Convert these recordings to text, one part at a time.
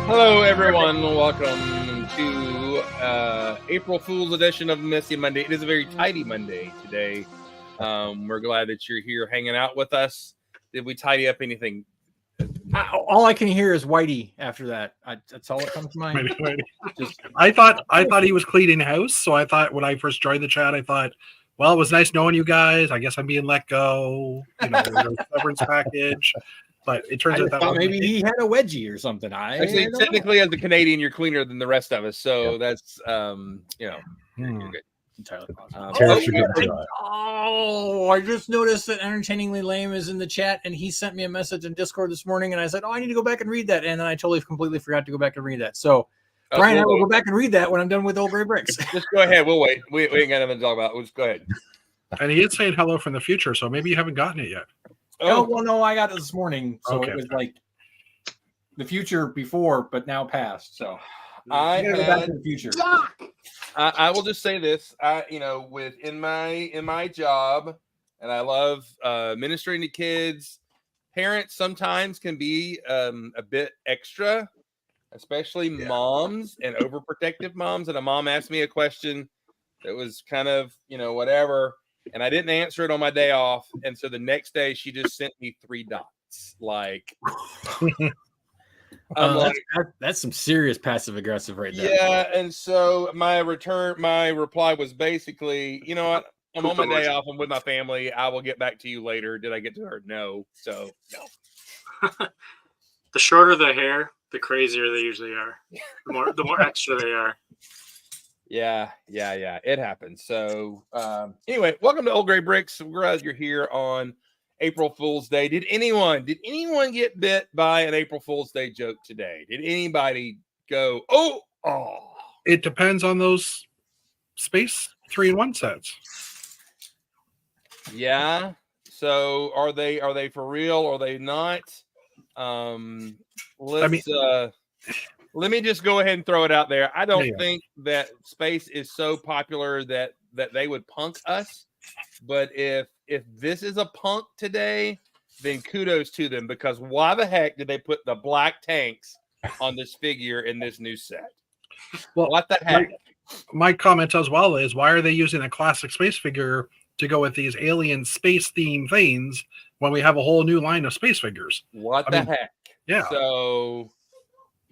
Hello, everyone. Welcome to April Fool's edition of Messy Monday. It is a very tidy Monday today. We're glad that you're here hanging out with us. Did we tidy up anything? All I can hear is Whitey after that. That's all that comes to mind. I thought he was cleaning house, so I thought when I first joined the chat, I thought, well, it was nice knowing you guys. I guess I'm being let go. You know, a severance package. But it turns out that maybe he had a wedgie or something. Actually, technically, as a Canadian, you're cleaner than the rest of us. So that's you're good. Entirely possible. I just noticed that Entertainingly Lame is in the chat, and he sent me a message in Discord this morning, and I said, I need to go back and read that, and then I totally completely forgot to go back and read that. So Brian, I will go back and read that when I'm done with Old Gray Bricks. Just go ahead. We'll wait. We ain't got nothing to talk about. We'll just go ahead. And he is saying hello from the future, so maybe you haven't gotten it yet. Oh, well, no, I got it this morning, so it was like the future before, but now past. So I go back to the future. I will just say this. In my job, and I love ministering to kids. Parents sometimes can be a bit extra, especially moms and overprotective moms. And a mom asked me a question that was kind of whatever. And I didn't answer it on my day off. And so the next day she just sent me 3 dots. Like, that's some serious passive aggressive right there. Yeah. And so my reply was basically, you know what? I'm on my day off. I'm with my family. I will get back to you later. Did I get to her? No. So no. The shorter the hair, the crazier they usually are. The more extra they are. Yeah. It happens. So anyway, welcome to Old Gray Bricks. We're glad you're here on April Fool's Day. Did anyone get bit by an April Fool's Day joke today? Did anybody go, oh? It depends on those space 3-in-1 sets. Yeah. So are they for real or are they not? Let me just go ahead and throw it out there. I don't think that space is so popular that they would punk us. But if this is a punk today, then kudos to them, because why the heck did they put the black tanks on this figure in this new set? Well, what the heck? My comment as well is, why are they using a classic space figure to go with these alien space theme things when we have a whole new line of space figures? What the heck? Yeah. So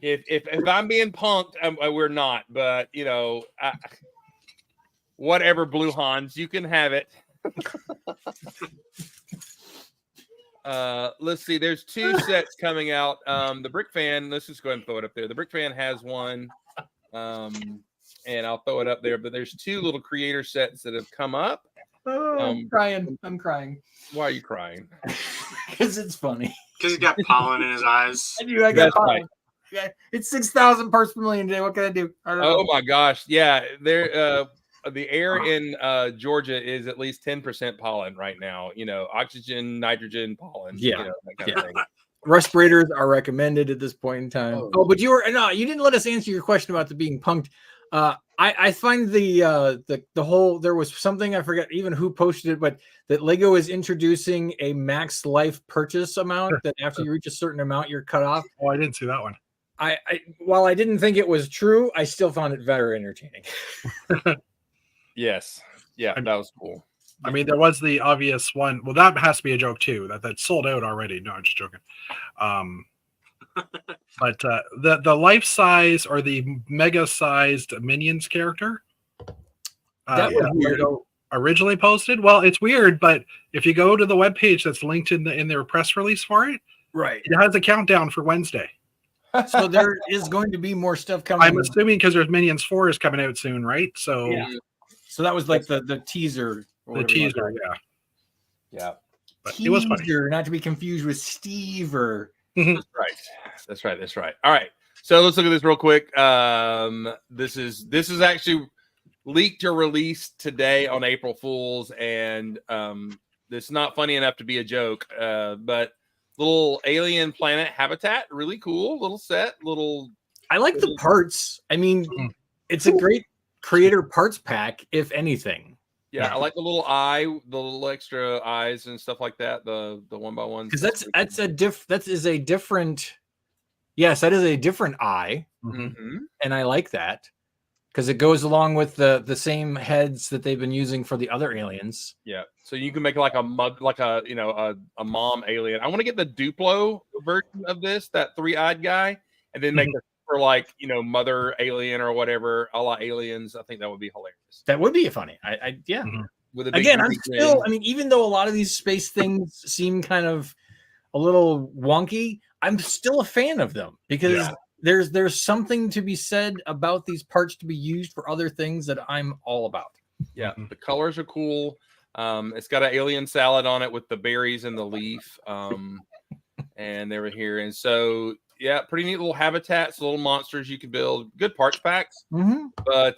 if I'm being punked, we're not. But whatever, Blue Hans, you can have it. Let's see. There's 2 sets coming out. The Brick Fan. Let's just go ahead and throw it up there. The Brick Fan has one, and I'll throw it up there. But there's 2 little creator sets that have come up. I'm crying. Why are you crying? Because it's funny. Because he's got pollen in his eyes. I got pollen. Right. Yeah, it's 6,000 parts per million today. What can I do? Oh my gosh. Yeah. The air in Georgia is at least 10% pollen right now. Oxygen, nitrogen, pollen. Yeah. That kind of thing. Respirators are recommended at this point in time. But you didn't let us answer your question about the being punked. I find the whole, there was something, I forget even who posted it, but that Lego is introducing a max life purchase amount that after you reach a certain amount, you're cut off. Oh, I didn't see that one. While I didn't think it was true, I still found it very entertaining. Yes. Yeah, that was cool. I mean, there was the obvious one. Well, that has to be a joke too. That's sold out already. No, I'm just joking. But the life size or the mega sized Minions character that was weird. Originally posted. Well, it's weird, but if you go to the webpage that's linked in their press release for it, right, it has a countdown for Wednesday. So there is going to be more stuff coming. I'm assuming because there's Minions 4 is coming out soon, right? So yeah. So that was like the teaser. The teaser, yeah. But teaser, it was funny. Not to be confused with Stever. That's right. All right. So let's look at this real quick. This is actually leaked or released today on April Fool's, and it's not funny enough to be a joke. But little alien planet habitat, really cool little set. I like the parts. I mean, it's a great creator parts pack, if anything. Yeah, I like the little eye, the little extra eyes and stuff like that. The 1x1. Because that is a different Yes, that is a different eye, Mhm. and I like that because it goes along with the same heads that they've been using for the other aliens. Yeah. So you can make like a mug, like a a mom alien. I want to get the Duplo version of this, that 3-eyed guy, and then make it for like mother alien or whatever, a la Aliens. I think that would be hilarious. That would be funny. Yeah. Mhm. With a big Again, I'm goofy still. grin. I mean, even though a lot of these space things seem kind of a little wonky, I'm still a fan of them because there's something to be said about these parts to be used for other things that I'm all about. Yeah, the colors are cool. It's got an alien salad on it with the berries and the leaf. And they were here. And so, yeah, pretty neat little habitats, little monsters you can build. Good parts packs. Mm-hmm. But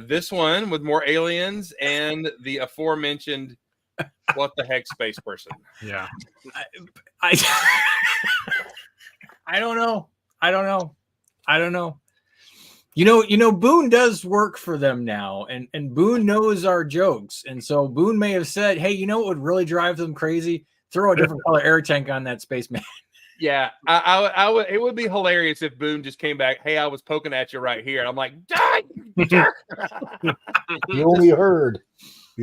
this one with more aliens and the aforementioned what the heck space person. Yeah. I I don't know. I don't know. I don't know. Boone does work for them now, and Boone knows our jokes, and so Boone may have said, "Hey, you know what would really drive them crazy? Throw a different color air tank on that spaceman." Yeah, I would. It would be hilarious if Boone just came back. Hey, I was poking at you right here, and I'm like, die, you jerk. You only heard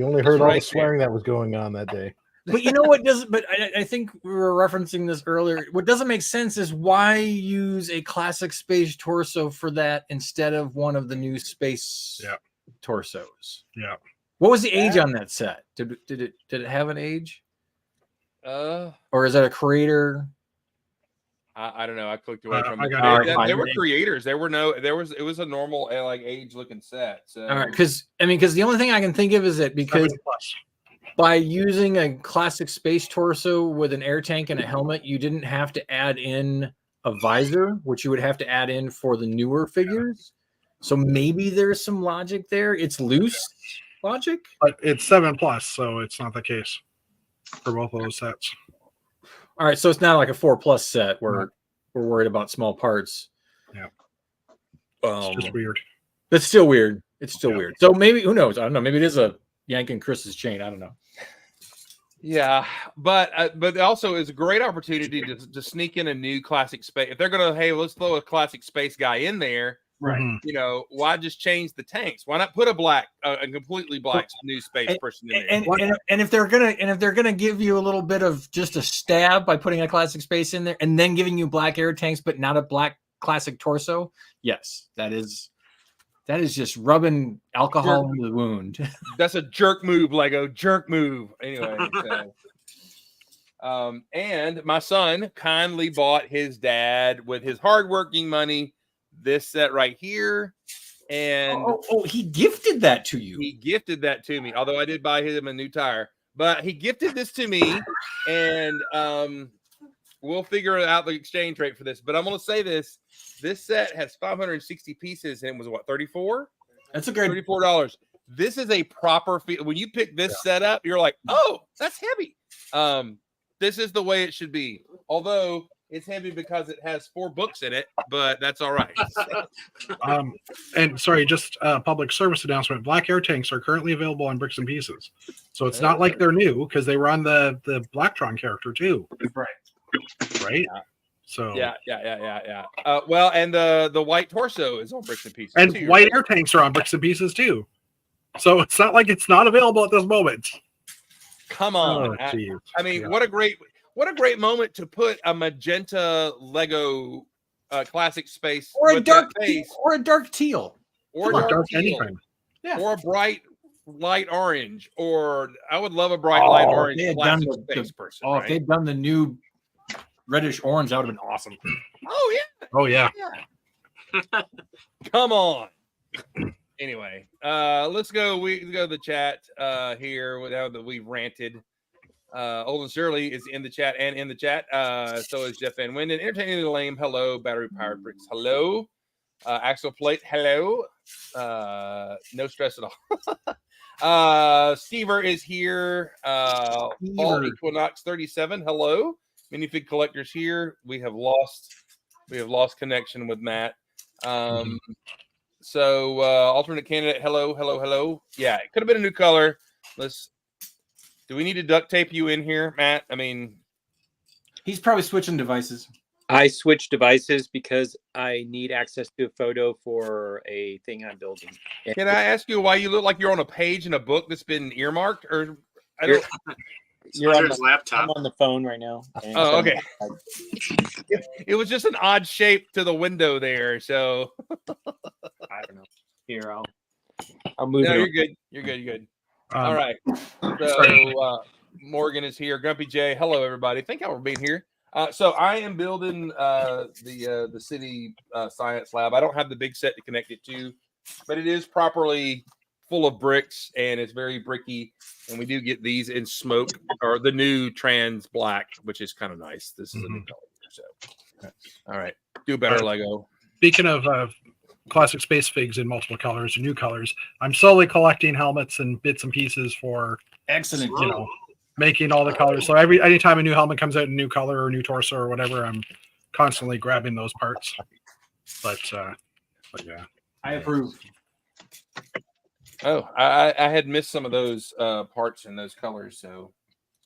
all right the swearing that was going on that day. But you know what doesn't? But I think we were referencing this earlier. What doesn't make sense is why use a classic space torso for that instead of one of the new space torsos. Yeah. What was the age on that set? Did it have an age? Or is that a creator? I don't know. I clicked away from I it. got it. There were creators. There was a normal like age looking set. So All right, because the only thing I can think of is that because 7+. by using a classic space torso with an air tank and a helmet, you didn't have to add in a visor, which you would have to add in for the newer figures. So maybe there's some logic there. It's loose logic. But it's 7+, so it's not the case for both of those sets. All right, so it's not like a 4+ set where we're worried about small parts. Yeah. It's just weird. That's still weird. It's still weird. So maybe, who knows? I don't know. Maybe it is a yanking Chris's chain. I don't know. yeah, but also it's a great opportunity to sneak in a new classic space. If they're gonna, hey, let's throw a classic space guy in there. Right. Why just change the tanks? Why not put a completely black new space person in there? And if they're gonna give you a little bit of just a stab by putting a classic space in there and then giving you black air tanks but not a black classic torso, yes, that is just rubbing alcohol into the wound. That's a jerk move, Lego. Jerk move. Anyway, and my son kindly bought his dad with his hardworking money this set right here, and he gifted that to you. he gifted that to me. Although I did buy him a new tire, but he gifted this to me, and we'll figure out the exchange rate for this. But I'm going to say this: this set has 560 pieces, and it was what, 34? That's a great $34. This is a proper when you pick this set up, you're like, oh, that's heavy. This is the way it should be. Although it's heavy because it has 4 books in it, but that's all right. And sorry, just a public service announcement. Black air tanks are currently available on Bricks and Pieces. So it's not like they're new because they were on the Blacktron character too. Right. Yeah. So Yeah. Well, and the white torso is on Bricks and Pieces. and too, white right? air tanks are on Bricks and Pieces too. So it's not like it's not available at this moment. Come on. Oh, geez. I mean, Yeah. what a great moment to put a magenta Lego classic space or a with dark that face, or a dark teal. or Come on, dark dark teal, anything. Yeah. or a bright light orange, or I would love a bright light orange they had done classic the- space person. Oh, if Right? they'd done the new reddish orange, that would have been awesome. Oh yeah. Oh yeah. Come on. Anyway, let's go. We go to the chat here. Now that we've ranted, Olden Shirley is in the chat and in the chat. So is Jeff Van Winden. Entertainingly lame. Hello. Battery powered bricks. Hello. Axle plate. Hello. No stress at all. Stever is here. All Equinox 37. Hello. Minifig collectors here. We have lost connection with Matt. So alternate candidate, hello. Yeah, it could have been a new color. Do we need to duct tape you in here, Matt? I mean, He's probably switching devices. I switched devices because I need access to a photo for a thing I'm building. And Can I ask you why you look like you're on a page in a book that's been earmarked? Or I You're- don't. you're Under on his the, laptop. I'm on the phone right now. and Oh, so- okay. It was just an odd shape to the window there. So I don't know. Here, I'll move no, it. you're good. You're good. You're good. Um, All right. So Morgan is here. Grumpy J. Hello, everybody. Thank y'all for being here. So I am building the city science lab. I don't have the big set to connect it to, but it is properly full of bricks and it's very bricky. And we do get these in smoke or the new trans black, which is kind of nice. This is a new color. So, all right, do better, Lego. Speaking of classic space figs in multiple colors or new colors, I'm slowly collecting helmets and bits and pieces for Excellent. you know making all the colors. So anytime a new helmet comes out in a new color or new torso or whatever, I'm constantly grabbing those parts. But yeah, I approve. Oh, I had missed some of those parts and those colors. So,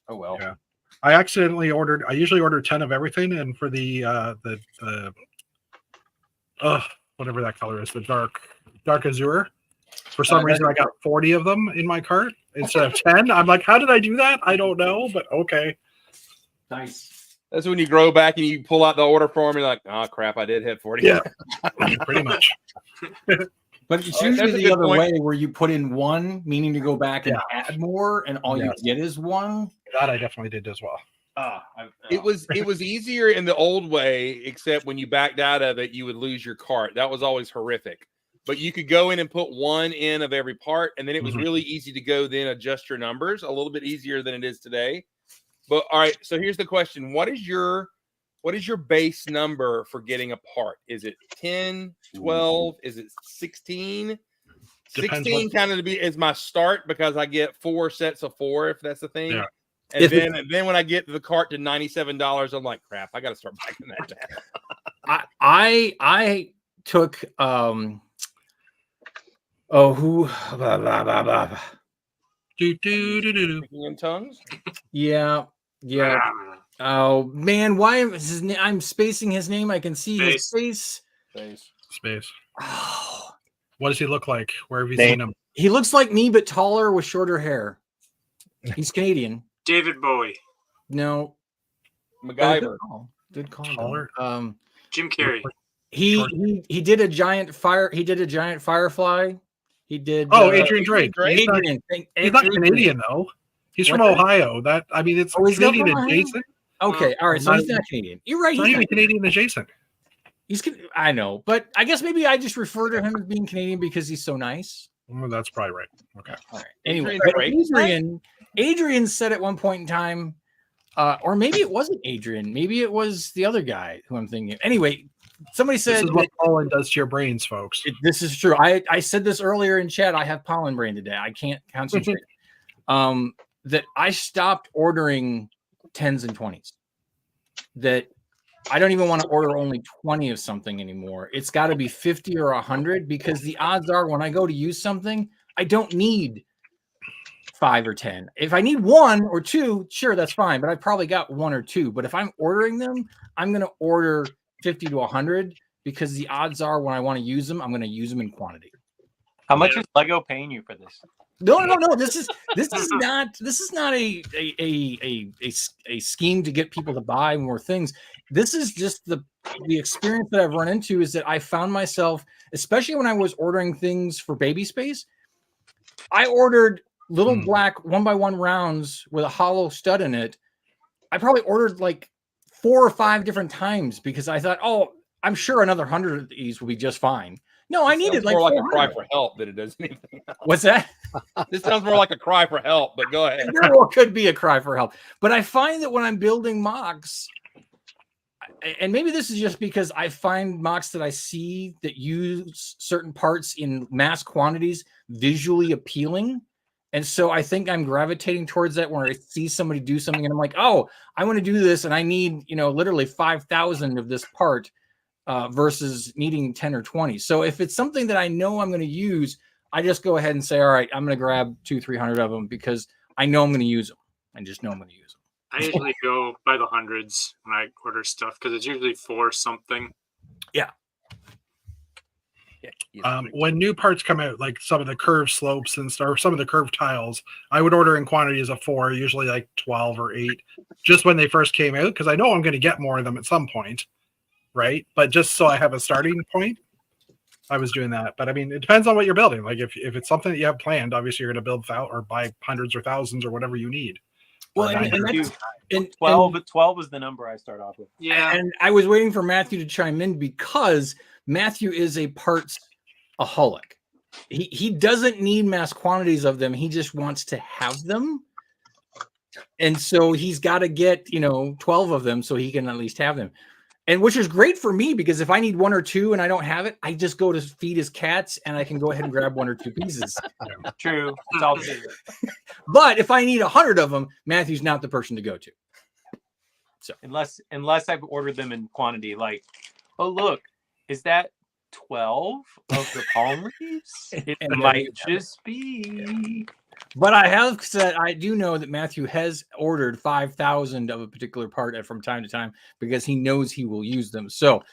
oh well. Yeah. I accidentally ordered. I usually order 10 of everything, and for the whatever that color is, the dark azure. For some reason, I got 40 of them in my cart instead of 10. I'm like, how did I do that? I don't know, but okay. Nice. That's when you grow back and you pull out the order form. You're like, oh crap, I did have 40. Yeah. Pretty much. But it's Oh, usually that's a the good other point. way where you put in one, meaning to go back and add more, and all Yes. you get is one. That I definitely did as well. It was easier in the old way, except when you backed out of it, you would lose your cart. That was always horrific. But you could go in and put one in of every part, and then it was Mhm. really easy to go then adjust your numbers, a little bit easier than it is today. But all right, so here's the question: what is your base number for getting a part? Is it 10, 12? Is it 16? Depends 16 what- kind of is my start because I get 4 sets of 4 if that's the thing. Yeah. And If then when I get the cart to $97, I'm like, crap, I got to start backing that down. I took blah, blah, blah, blah. Do, do, do, do, do. Speaking in tongues. Yeah. Oh man, why is his name? I'm spacing his name. I can see his face. Space. Oh, What does he look like? Where have you Name. seen him? he looks like me, but taller with shorter hair. He's Canadian. David Bowie, No, MacGyver. Good call. Taller? though. Jim Carrey. He did a giant fire. He did a giant firefly. He did. Oh, Adrian Drake. Drake? He's not, Adrian. he's not Canadian though. He's from What's that? Ohio. That I mean, it's Oh, he's not Canadian from Ohio? adjacent. Okay, all right. So Not he's not Canadian. You're right. It's not He's even not, Canadian adjacent. I know, but I guess maybe I just refer to him as being Canadian because he's so nice. Well, that's probably right. Okay. All right. Anyway, Adrian but Drake? Adrian said at one point in time, or maybe it wasn't Adrian. Maybe it was the other guy who I'm thinking of. Anyway, somebody This said is what pollen does to your brains, folks. this is true. I said this earlier in chat. I have pollen brain today. I can't concentrate. That I stopped ordering 10s and 20s. That I don't even want to order only 20 of something anymore. It's got to be 50 or 100 because the odds are when I go to use something, I don't need 5 or 10. If I need 1 or 2, sure, that's fine. But I've probably got 1 or 2. But if I'm ordering them, I'm going to order 50 to 100 because the odds are when I want to use them, I'm going to use them in quantity. How much is Lego paying you for this? No. This is not a scheme to get people to buy more things. This is just the experience that I've run into is that I found myself, especially when I was ordering things for Baby Space, I ordered little black 1x1 rounds with a hollow stud in it. I probably ordered like 4 or 5 different times because I thought, oh, I'm sure another 100 of these will be just fine. No, I needed like more like a 400. cry for help than it does anything else. What's that? This sounds more like a cry for help, but go ahead. There well could be a cry for help. But I find that when I'm building mocks, and maybe this is just because I find mocks that I see that use certain parts in mass quantities visually appealing. And so I think I'm gravitating towards that when I see somebody do something and I'm like, oh, I want to do this and I need, literally 5,000 of this part versus needing 10 or 20. So if it's something that I know I'm going to use, I just go ahead and say, all right, I'm going to grab 200-300 of them because I know I'm going to use them. I just know I'm going to use them. I usually go by the hundreds when I order stuff because it's usually for something. When new parts come out, like some of the curved slopes and stuff, some of the curved tiles, I would order in quantities of 4, usually like 12 or 8, just when they first came out, because I know I'm going to get more of them at some point, right? But just so I have a starting point, I was doing that. But I mean, it depends on what you're building. Like if it's something that you have planned, obviously you're going to build or buy hundreds or thousands or whatever you need. Well, Or and 900. that's, and 12 is the number I start off with. Yeah. And I was waiting for Matthew to chime in because Matthew is a parts-aholic. He doesn't need mass quantities of them. He just wants to have them. And so he's got to get, 12 of them so he can at least have them. And which is great for me because if I need 1 or 2 and I don't have it, I just go to feed his cats and I can go ahead and grab 1 or 2 pieces. True. It's all true. But if I need 100 of them, Matthew's not the person to go to. So Unless I've ordered them in quantity, like, oh look, is that 12 of the palm leaves? It might just be. But I have said I do know that Matthew has ordered 5,000 of a particular part from time to time because he knows he will use them. So,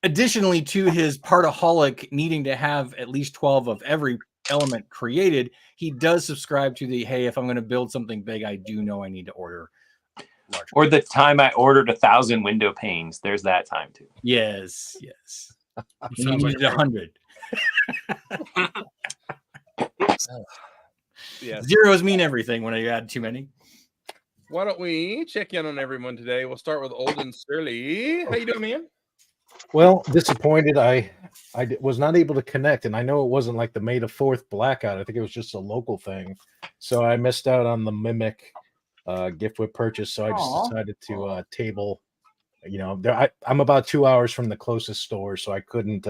additionally to his partaholic needing to have at least 12 of every element created, he does subscribe to the hey, if I'm going to build something big, I do know I need to order large. Or the time I ordered 1,000 window panes. There's that time too. Yes. You Sounds like needed 100. Yeah. Zeros mean everything when you add too many. Why don't we check in on everyone today? We'll start with Olden Surly. How you doing, man? Well, disappointed. I was not able to connect, and I know it wasn't like the May the 4th blackout. I think it was just a local thing, so I missed out on the Mimic gift with purchase. So I just decided to table. I'm about 2 hours from the closest store, so I couldn't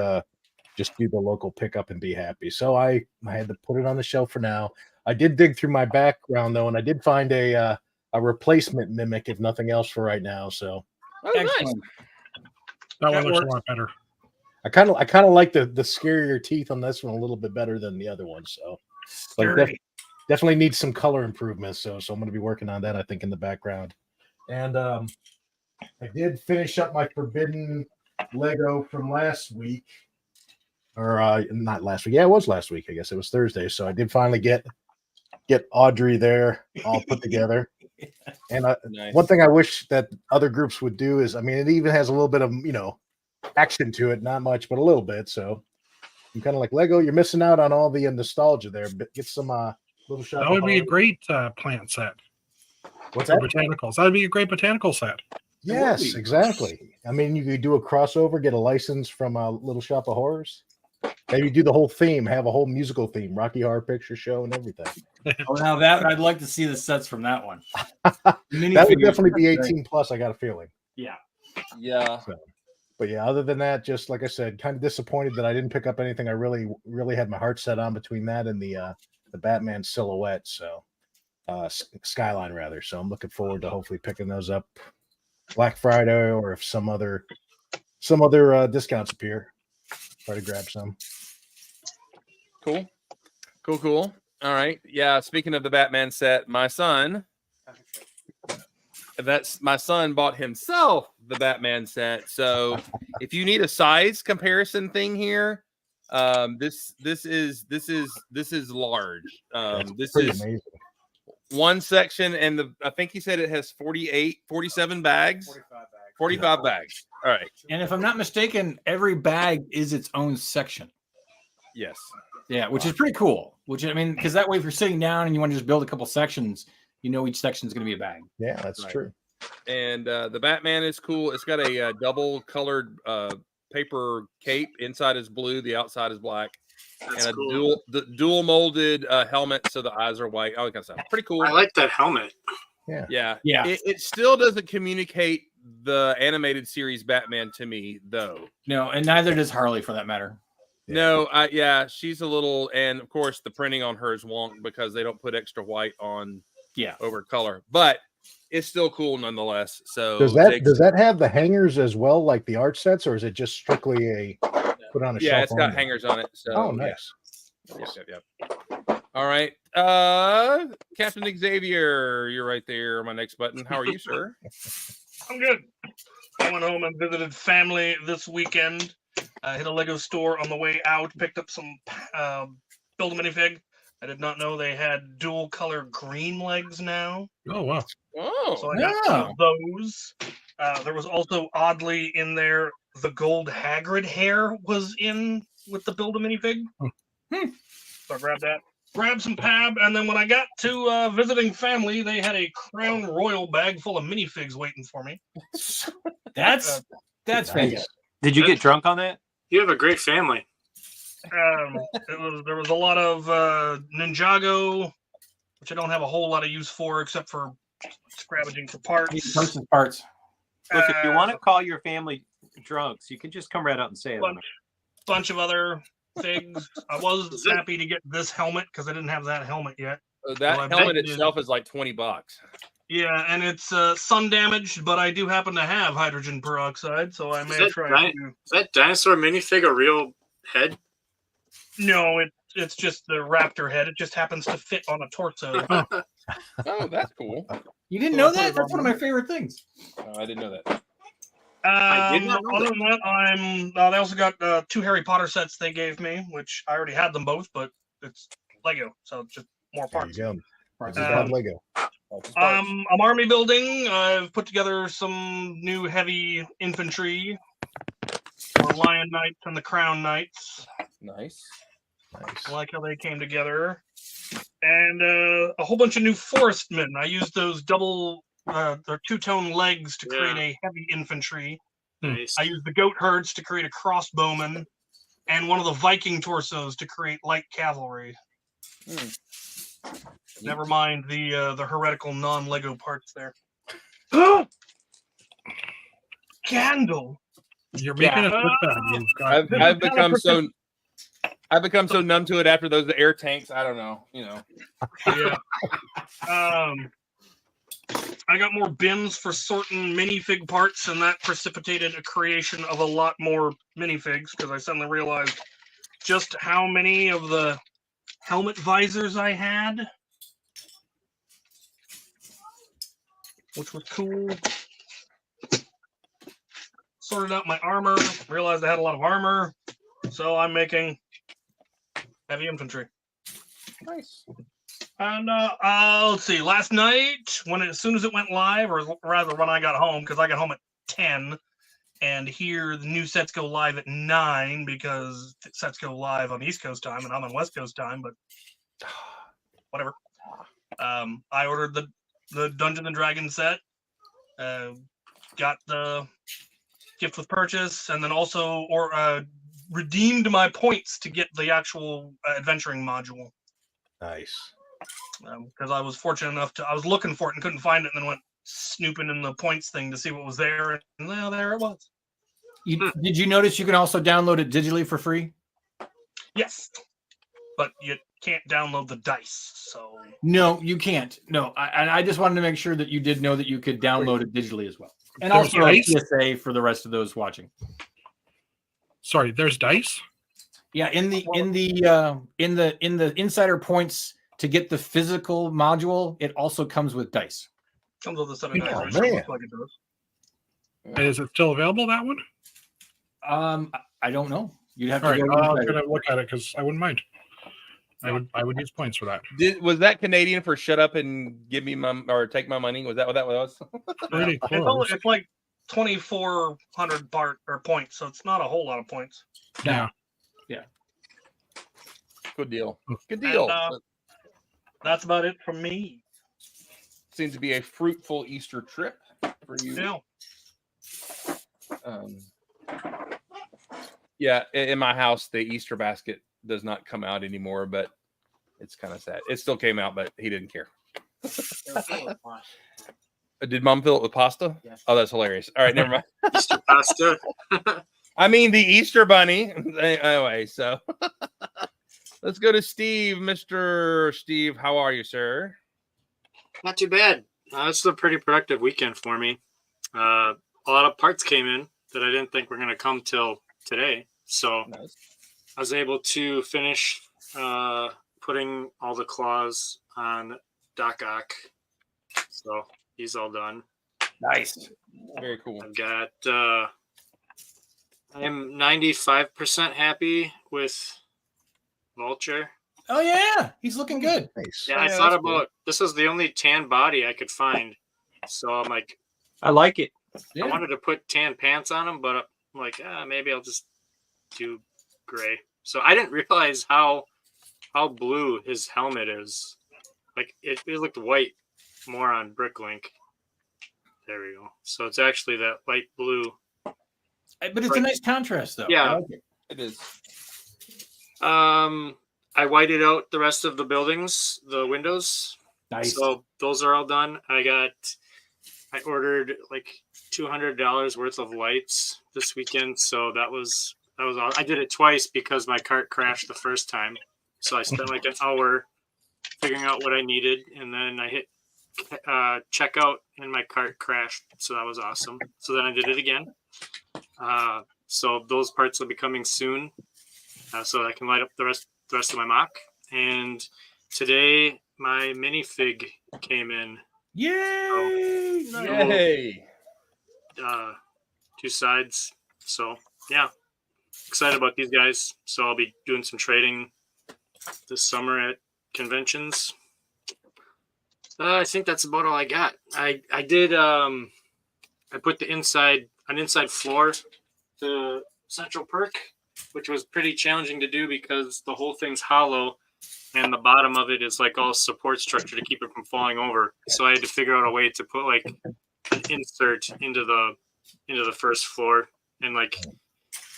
just do the local pickup and be happy. So I had to put it on the shelf for now. I did dig through my background though, and I did find a replacement Mimic, if nothing else, for right now. So Excellent. That one That looks works. a lot better. I kind of like the scarier teeth on this one a little bit better than the other one. So like definitely needs some color improvements. So I'm going to be working on that, I think, in the background. And I did finish up my Forbidden Lego from last week, or not last week. Yeah, it was last week. I guess it was Thursday. So I did finally get Audrey there all put together. And Nice. one thing I wish that other groups would do is, I mean, it even has a little bit of, action to it, not much, but a little bit. So I'm kind of like, Lego, you're missing out on all the nostalgia there. But get some little shop. That would be a great plant set. What's For that? botanicals. That would be a great botanical set. Yes, exactly. I mean, you could do a crossover, get a license from a Little Shop of Horrors. Maybe do the whole theme, have a whole musical theme, Rocky Horror Picture Show, and everything. Oh, now that I'd like to see the sets from that one. That would definitely be 18 plus. I got a feeling. Yeah. Yeah. But yeah, other than that, just like I said, kind of disappointed that I didn't pick up anything I really had my heart set on between that and the Batman silhouette. So Skyline rather. So I'm looking forward to hopefully picking those up Black Friday, or if some other discounts appear, try to grab some. Cool. All right. Yeah. Speaking of the Batman set, my son bought himself the Batman set. So if you need a size comparison thing here, this is large. This Pretty is amazing. one section, and I think he said it has 47 bags. 45 bags. All right. And if I'm not mistaken, every bag is its own section. Yes. Yeah, which is pretty cool. Because that way, if you're sitting down and you want to just build a couple sections, each section is going to be a bag. Yeah, that's Right. true. And the Batman is cool. It's got a double colored paper cape. Inside is blue, the outside is black, That's and a cool. dual molded helmet, so the eyes are white. All that kind of stuff. Pretty cool. I like that helmet. Yeah. Yeah. It still doesn't communicate the animated series Batman to me, though. No, and neither does Harley, for that matter. No, she's a little, and of course the printing on her is wonk because they don't put extra white on over color, but it's still cool nonetheless. So Does that have the hangers as well, like the art sets, or is it just strictly a put on a shelf? it's got only? hangers on it. So Oh, nice. Yep. All right. Captain Xavier, you're right there on my next button. How are you, sir? I'm good. I went home and visited family this weekend. I hit a Lego store on the way out, picked up some Build a Minifig. I did not know they had dual color green legs now. Oh wow. Oh, So I got two of those. There was also oddly in there the gold Hagrid hair was in with the Build a Minifig. So I grabbed that. Grabbed some Pab, and then when I got to visiting family, they had a Crown Royal bag full of minifigs waiting for me. That's fantastic. Did you get drunk on that? You have a great family. There was a lot of Ninjago, which I don't have a whole lot of use for except for scavenging for parts. Parts. Look, if you want to call your family drunks, you can just come right out and say it. Bunch of other things. I was happy to get this helmet because I didn't have that helmet yet. That helmet itself is like $20. Yeah, and it's sun damaged, but I do happen to have hydrogen peroxide, so I may try to. Is that dinosaur minifig a real head? No, it's just the raptor head. It just happens to fit on a torso. Oh, that's cool. You didn't know that? That's one of my favorite things. Oh, I didn't know that. Other than that, they also got 2 Harry Potter sets they gave me, which I already had them both, but it's Lego, so it's just more parts. There you go. This is called Lego. I'm army building. I've put together some new heavy infantry for Lion Knights and the Crown Knights. Nice. I like how they came together. And a whole bunch of new forestmen. I used those their 2-tone legs to create a heavy infantry. Nice. I used the goat herds to create a crossbowman, and one of the Viking torsos to create light cavalry. Never mind the heretical non-Lego parts there. Candle. You're making us look bad. I've become so numb to it after those air tanks. I don't know. Yeah. I got more bins for certain minifig parts, and that precipitated a creation of a lot more minifigs because I suddenly realized just how many of the helmet visors I had, which was cool. Sorted out my armor, realized I had a lot of armor, so I'm making heavy infantry. Nice. And let's see. Last night, as soon as it went live, or rather when I got home, because I got home at 10, and here the new sets go live at 9 because sets go live on East Coast time, and I'm on West Coast time. But whatever. I ordered the Dungeons and Dragons set. Got the gift with purchase, and then also redeemed my points to get the actual adventuring module. Nice. Because I was fortunate enough I was looking for it and couldn't find it, and then went snooping in the points thing to see what was there, and there it was. Did you notice you can also download it digitally for free? Yes, but you can't download the dice. So no, you can't. No, I just wanted to make sure that you did know that you could download it digitally as well, and There's also a dice? PSA for the rest of those watching. Sorry, there's dice. Yeah, in the insider points to get the physical module, it also comes with dice. Comes with the 7 dice. Oh, It sure man. looks like it does. And is it still available, that one? I don't know. You'd have All to right, go. I'm inside gonna it. look at it because I wouldn't mind. I would use points for that. Was that Canadian for shut up and give me my or take my money? Was that what that was? Pretty close. It's like 2,400 points, so it's not a whole lot of points. Yeah. Good deal. Good deal. And, that's about it from me. Seems to be a fruitful Easter trip for you. Yeah. In my house, the Easter basket does not come out anymore, but it's kind of sad. It still came out, but he didn't care. Did Mom fill it with pasta? Yes. Oh, that's hilarious. All right, never mind. Easter pasta. I mean, the Easter bunny. Anyway, so let's go to Steve. Mr. Steve, how are you, sir? Not too bad. This is a pretty productive weekend for me. A lot of parts came in that I didn't think were going to come till today. So Nice. I was able to finish putting all the claws on Doc Ock. So he's all done. Nice. Very cool. I've got I'm 95% happy with Vulture. Oh yeah, he's looking good. Nice. Yeah, I yeah, thought that's cool. about this is the only tan body I could find. So I'm like, I like it. I wanted to put tan pants on him, but I'm like, maybe I'll just do gray. So I didn't realize how blue his helmet is. Like it looked white more on Bricklink. There we go. So it's actually that light blue. But it's a nice contrast, though. Yeah. I like it. It is. I whited out the rest of the buildings, the windows. Nice. So those are all done. I ordered like $200 worth of lights this weekend. So that was all. I did it twice because my cart crashed the first time. So I spent like an hour figuring out what I needed, and then I hit checkout, and my cart crashed. So that was awesome. So then I did it again. So those parts will be coming soon, so I can light up the rest of my mock. And today my minifig came in. Yay! So, Yay. 2 sides. So yeah, excited about these guys. So I'll be doing some trading this summer at conventions. I think that's about all I got. I did I put an inside floor to Central Perk, which was pretty challenging to do because the whole thing's hollow and the bottom of it is like all support structure to keep it from falling over. So I had to figure out a way to put like an insert into the first floor, and like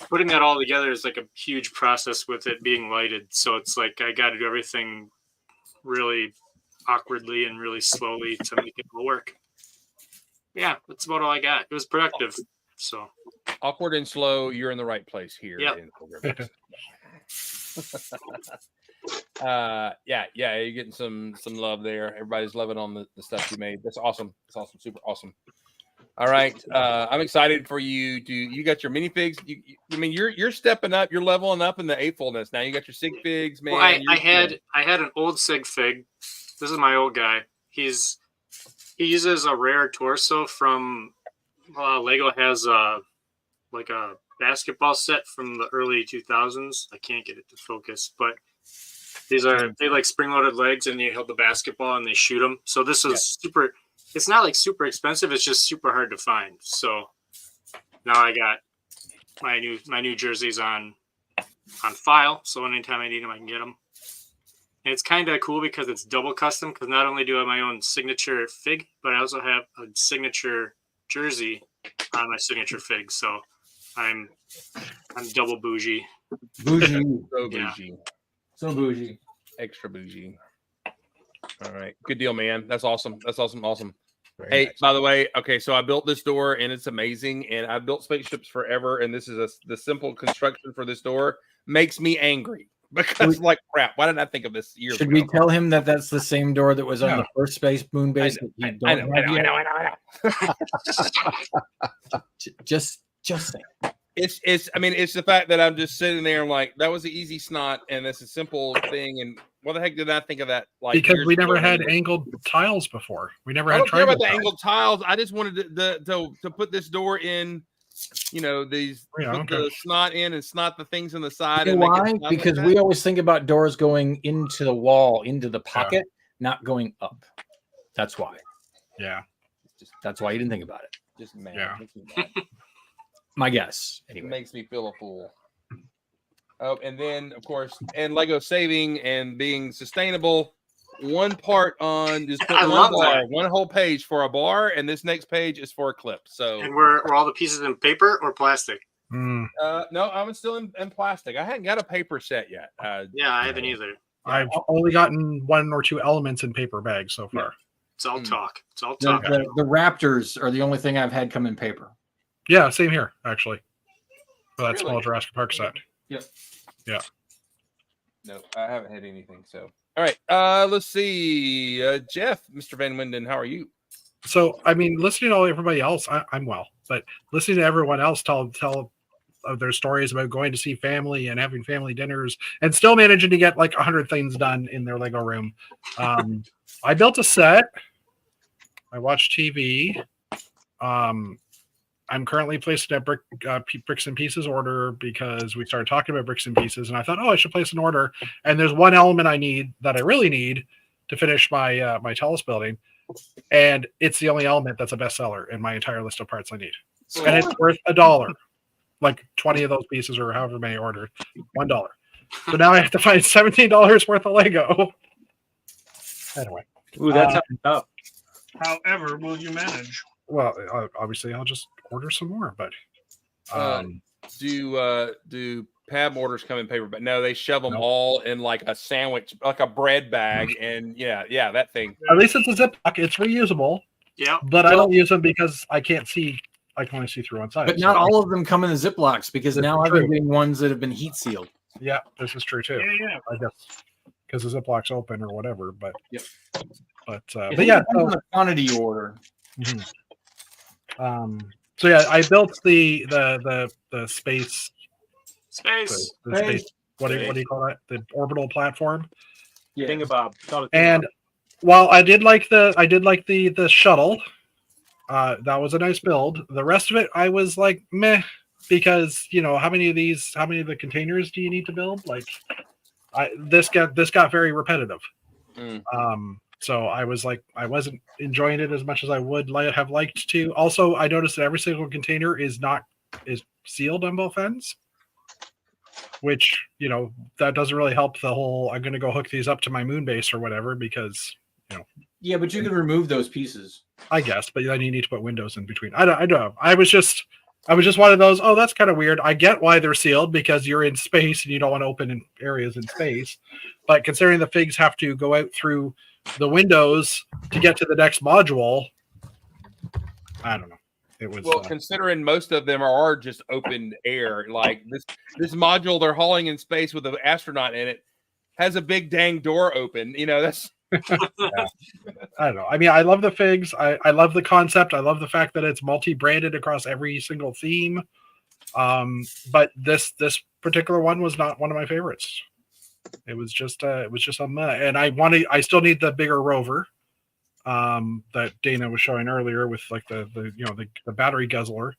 putting that all together is like a huge process with it being lighted. So it's like I got to do everything really awkwardly and really slowly to make it all work. Yeah, that's about all I got. It was productive. So Awkward and slow. You're in the right place here. Yep. in Pilgrim. Yeah, you're getting some love there. Everybody's loving on the stuff you made. That's awesome. That's awesome. Super awesome. All right. I'm excited for you you got your minifigs. I mean, you're stepping up, you're leveling up in the eightfulness. Now you got your sig figs, man. well, I had an old sig fig. This is my old guy. He uses a rare torso from Lego has like a basketball set from the early 2000s. I can't get it to focus, but they like spring-loaded legs, and you hold the basketball and they shoot them. So this is super. It's not like super expensive. It's just super hard to find. So now I got my new jerseys on file. So anytime I need them, I can get them. And it's kind of cool because it's double custom. Because not only do I have my own signature fig, but I also have a signature jersey on my signature fig. So I'm double bougie. Bougie. So Yeah. bougie. So bougie. Extra bougie. All right. Good deal, man. That's awesome. That's awesome. Very Hey, nice. by the way, okay, so I built this door and it's amazing. And I've built spaceships forever. And this is the simple construction for this door makes me angry because, like, crap, why didn't I think of this years Should ago? we tell him that that's the same door that was on No. the first space moon base that you I don't know, have I yet? know. Just saying. It's the fact that I'm just sitting there like that was the easy snot and it's a simple thing. And what the heck did I think of that? Like Because years we never ago? had angled tiles before. We never I had don't care about the triangle angled tiles. I just wanted to put this door in, these Yeah, put okay. the snot in and snot the things on the side. You know and make why? it snot like Because that. we always think about doors going into the wall, into the pocket, not going up. That's why. Yeah. That's why you didn't think about it. just mad. Yeah. Makes me mad. My guess. It Anyway. makes me feel a fool. Oh, and then of course, and Lego saving and being sustainable. One part on just put I one love bar, that. one whole page for a bar, and this next page is for a clip. So And were all the pieces in paper or plastic? Mm, no, I'm still in plastic. I hadn't got a paper set yet. Yeah, I haven't either. I've only gotten 1 or 2 elements in paper bags so far. It's all Hmm. talk. It's all The, talk. the Raptors are the only thing I've had come in paper. Yeah, same here, actually. For that small Really? Jurassic Park set. No, I haven't had anything. So all right, let's see. Jeff, Mr. Van Winden, how are you? So, I mean, listening to everybody else, I'm well. But listening to everyone else tell their stories about going to see family and having family dinners and still managing to get like 100 things done in their Lego room. I built a set. I watched TV. I'm currently placing a bricks and pieces order because we started talking about bricks and pieces, and I thought, oh, I should place an order. And there's one element I really need to finish my my Telus building, and it's the only element that's a bestseller in my entire list of parts I need, and it's worth $1. Like 20 of those pieces, or however many ordered, $1. So now I have to find $17 worth of Lego. Anyway, Ooh, that's tough. However, will you manage? well, obviously I'll just order some more, but Do PAB orders come in paper? But no, they shove them all in like a sandwich, like a bread bag, and yeah, that thing. at least it's a Ziploc. It's reusable, Yeah. but I don't use them because I can't see. I can only see through one side. But not all of them come in the Ziplocs because This now is I've been true. getting ones that have been heat sealed. Yeah, this is true too. Yeah. I guess because the Ziplocs open or whatever. But Yep. but It yeah. depends on the quantity you order. So yeah, I built the space. Space. The space. What do you call that? The orbital platform. Yeah. Thingamabob. And while I did like the shuttle, that was a nice build. The rest of it, I was like meh, because how many of the containers do you need to build? Like, this got very repetitive. So I was like, I wasn't enjoying it as much as I would have liked to. Also, I noticed that every single container is sealed on both ends, which that doesn't really help the whole. I'm going to go hook these up to my moon base or whatever because Yeah, but you can remove those pieces. I guess, but then you need to put windows in between. I don't know. I was just one of those. Oh, that's kind of weird. I get why they're sealed because you're in space and you don't want to open in areas in space. But considering the figs have to go out through the windows to get to the next module, I don't know. It was Considering most of them are just open air, like this module they're hauling in space with an astronaut in it has a big dang door open. That's. I don't know. I mean, I love the figs. I love the concept. I love the fact that it's multi-branded across every single theme. But this particular one was not one of my favorites. It was just a meh. And I still need the bigger rover that Dana was showing earlier with like the battery guzzler.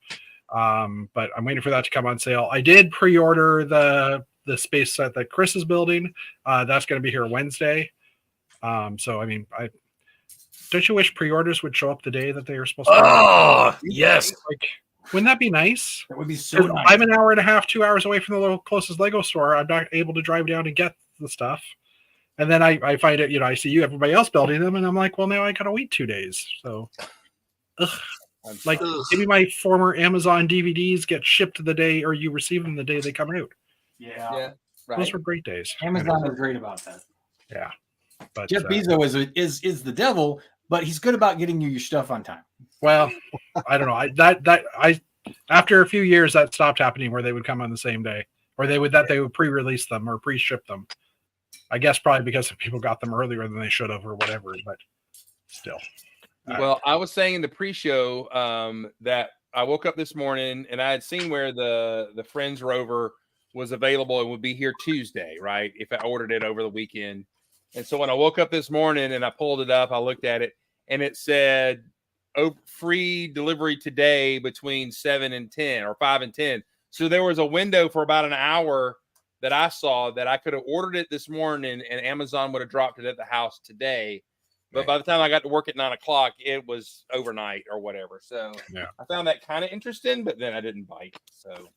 But I'm waiting for that to come on sale. I did pre-order the space set that Chris is building. That's going to be here Wednesday. So I mean, don't you wish pre-orders would show up the day that they are supposed to? Oh, yes. Like, wouldn't that be nice? That would be so nice. I'm an hour and a half, 2 hours away from the closest Lego store. I'm not able to drive down and get the stuff. And then I find it, I see everybody else building them, and I'm like, well, now I gotta wait 2 days. So, like maybe my former Amazon DVDs get shipped the day, or you receive them the day they come out. Yeah. Right. Those were great days. Amazon is great about that. Yeah. But Jeff Bezos is the devil, but he's good about getting you your stuff on time. well, I don't know. I after a few years that stopped happening where they would come on the same day, or they would pre-release them or pre-ship them. I guess probably because people got them earlier than they should have or whatever, but still. Well, I was saying in the pre-show that I woke up this morning and I had seen where the Friends rover was available and would be here Tuesday, right? If I ordered it over the weekend. And so when I woke up this morning and I pulled it up, I looked at it and it said, free delivery today between 7 and 10 or 5 and 10. So there was a window for about an hour that I saw that I could have ordered it this morning and Amazon would have dropped it at the house today. But by the time I got to work at 9 o'clock, it was overnight or whatever. So I found that kind of interesting, but then I didn't bite. So,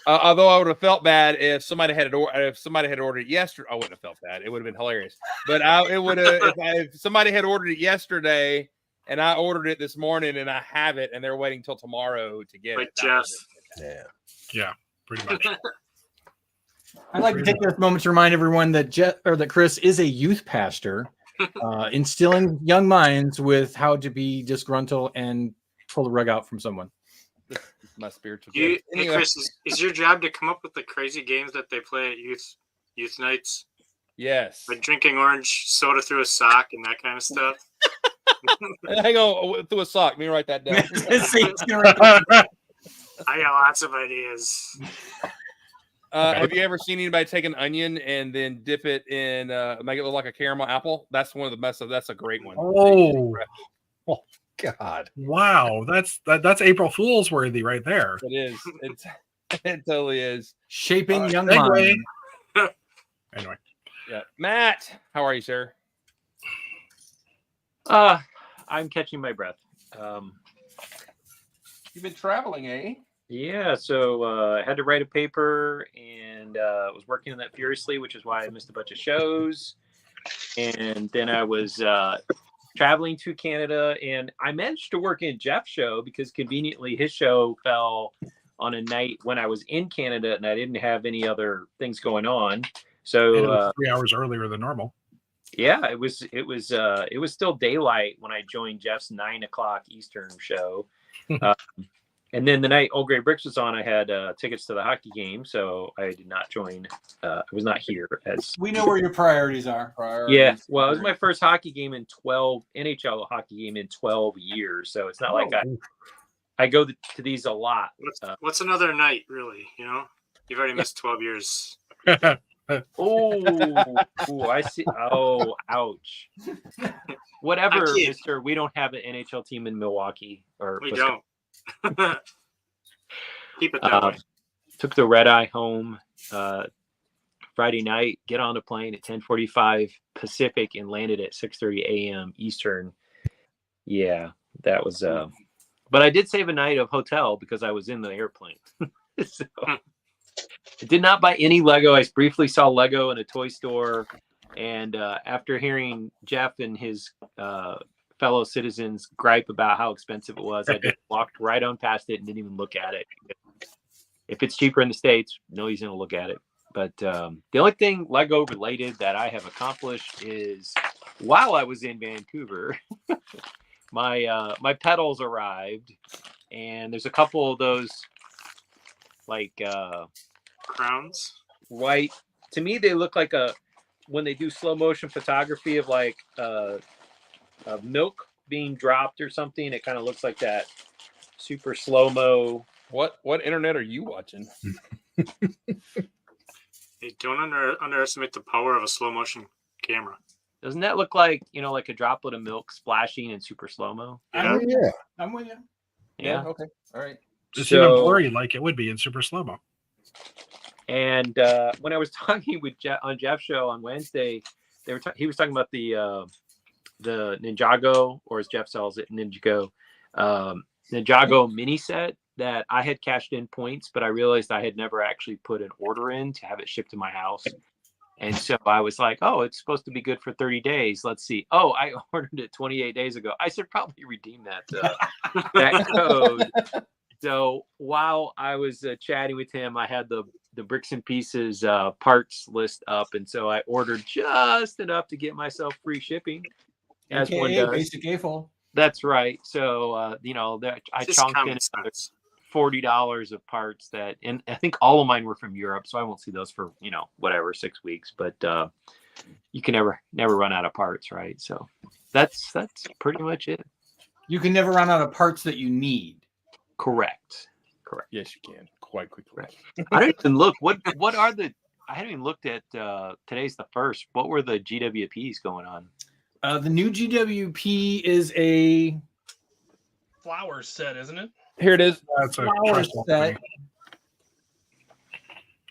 although I would have felt bad if somebody had ordered it yesterday, I wouldn't have felt bad. It would have been hilarious. But it would have if somebody had ordered it yesterday and I ordered it this morning and I have it and they're waiting till tomorrow to get Like it. Jess. Yeah, pretty much. I'd like to take this moment to remind everyone that Chris is a youth pastor, instilling young minds with how to be disgruntled and pull the rug out from someone. My spiritual. Hey, Anyway, Chris, is your job to come up with the crazy games that they play at youth nights, yes. like drinking orange soda through a sock and that kind of stuff? Hang on, through a sock. Let me write that down. I got lots of ideas. Have you ever seen anybody take an onion and then dip it in, make it look like a caramel apple? That's one of the best. That's a great one. Oh, God. wow. That's April Fool's worthy right there. It is. It totally is. Shaping young Segue. minds. Anyway, Yeah, Matt, how are you, sir? I'm catching my breath. You've been traveling, eh? Yeah, so I had to write a paper and was working on that furiously, which is why I missed a bunch of shows. And then I was traveling to Canada, and I managed to work in Jeff's show because conveniently his show fell on a night when I was in Canada and I didn't have any other things going on. and it So was 3 hours earlier than normal. yeah, it was still daylight when I joined Jeff's 9 o'clock Eastern show. And then the night Old Gray Bricks was on, I had tickets to the hockey game, so I did not join. I was not here as We know where your priorities are. yeah. Well, it was my first hockey game in 12 NHL hockey game in 12 years, so it's not like I go to these a lot. What's another night, really? You know, you've already missed 12 years. Oh, I see. Oh, ouch. Whatever, I can't. Mister. We don't have an NHL team in Milwaukee, or We Wisconsin. don't. Keep it that way. Took the red eye home Friday night, get on a plane at 10:45 Pacific and landed at 6:30 a.m. Eastern. Yeah, that was but I did save a night of hotel because I was in the airplane. So I did not buy any Lego. I briefly saw Lego in a toy store, and after hearing Jeff and his fellow citizens gripe about how expensive it was, I just walked right on past it and didn't even look at it. If it's cheaper in the States, no reason to look at it. But the only thing Lego related that I have accomplished is while I was in Vancouver, my pedals arrived, and there's a couple of those like Crowns. white. To me, they look like when they do slow motion photography of like of milk being dropped or something. It kind of looks like that super slow mo. What internet are you watching? Hey, don't underestimate the power of a slow motion camera. Doesn't that look like like a droplet of milk splashing in super slow mo? Yeah. Yeah. I'm with you. Yeah. Okay. All right. Just So- even blurry like it would be in super slow mo. And when I was talking with on Jeff's show on Wednesday, he was talking about the Ninjago, or as Jeff sells it, Ninjago mini set that I had cashed in points, but I realized I had never actually put an order in to have it shipped to my house. And so I was like, oh, it's supposed to be good for 30 days. Let's see. Oh, I ordered it 28 days ago. I should probably redeem that code. So while I was chatting with him, I had the Bricks and Pieces parts list up. And so I ordered just enough to get myself free shipping. As one AKA does. basic AFOL. That's right. So, I Just chunked common in another sense. $40 of parts and I think all of mine were from Europe. So I won't see those for, whatever, 6 weeks, but you can never run out of parts. Right. So that's pretty much it. You can never run out of parts that you need. Correct. Yes, you can. Quite quickly. I don't even look. What are I haven't even looked at today's the 1st. What were the GWPs going on? The new GWP is a Flower set, isn't it? Here it is. That's a flower trustful set. thing.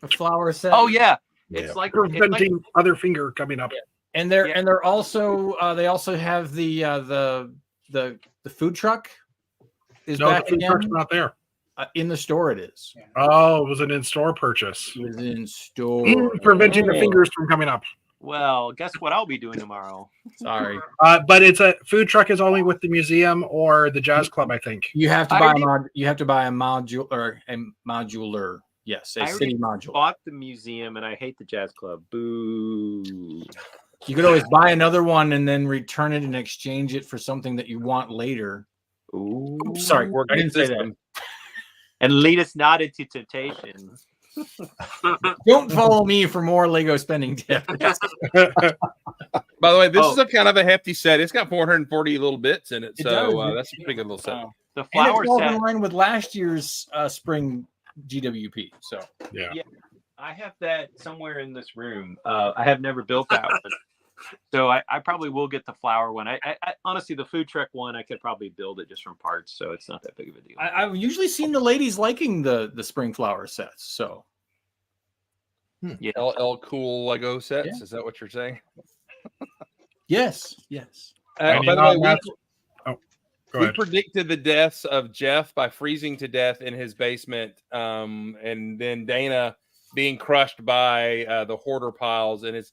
A flower set. Oh yeah. Yeah. It's like Preventing other finger coming up. And they're Yeah. and they're also they also have the food truck is No, back the food truck's again. not there. In the store it is. Oh, it was an in-store purchase. It was in store. Preventing the Oh. fingers from coming up. well, guess what I'll be doing tomorrow. Sorry. But it's a food truck is only with the museum or the jazz club, I think. You have to I buy already- you have to buy a modular. Yes, a I city already module. Bought the museum and I hate the jazz club. Boo. You could always buy another one and then return it and exchange it for something that you want later. Ooh. Oops, sorry, I didn't say that. And lead us not into temptation. Don't follow me for more Lego spending tips. By the way, this Oh. is a kind of a hefty set. It's got 440 little bits in it, It so does. that's a pretty good little set. Oh. the And flower it's all set. in line with last year's spring GWP. So Yeah. I have that somewhere in this room. I have never built that one. So I probably will get the flower one. I honestly, the food truck one, I could probably build it just from parts, so it's not that big of a deal. I've usually seen the ladies liking the spring flower sets. So Yeah. L cool Lego sets. Yeah. Is that what you're saying? yes. By the way, Go we ahead. predicted the deaths of Jeff by freezing to death in his basement, and then Dana being crushed by the hoarder piles. And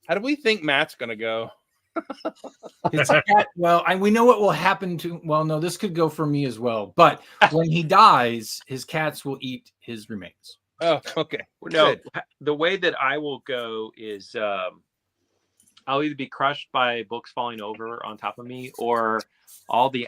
how do we think Matt's going to go? His cat, well, we know what will happen to. Well, no, this could go for me as well. But when he dies, his cats will eat his remains. Oh, okay. We're No, good. the way that I will go is I'll either be crushed by books falling over on top of me, or all the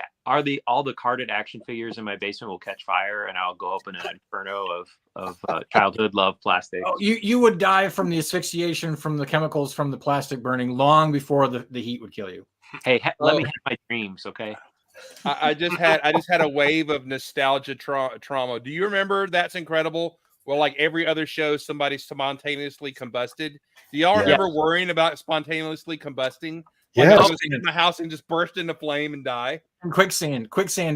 carded action figures in my basement will catch fire, and I'll go up in an inferno of childhood love plastic. Oh, you would die from the asphyxiation from the chemicals from the plastic burning long before the heat would kill you. Hey, let me have my dreams, okay? I just had a wave of nostalgia trauma. Do you remember That's Incredible? Well, like every other show, somebody spontaneously combusted. Do y'all remember worrying about spontaneously combusting? Like, Yes. I was in my house and just burst into flame and die. And quicksand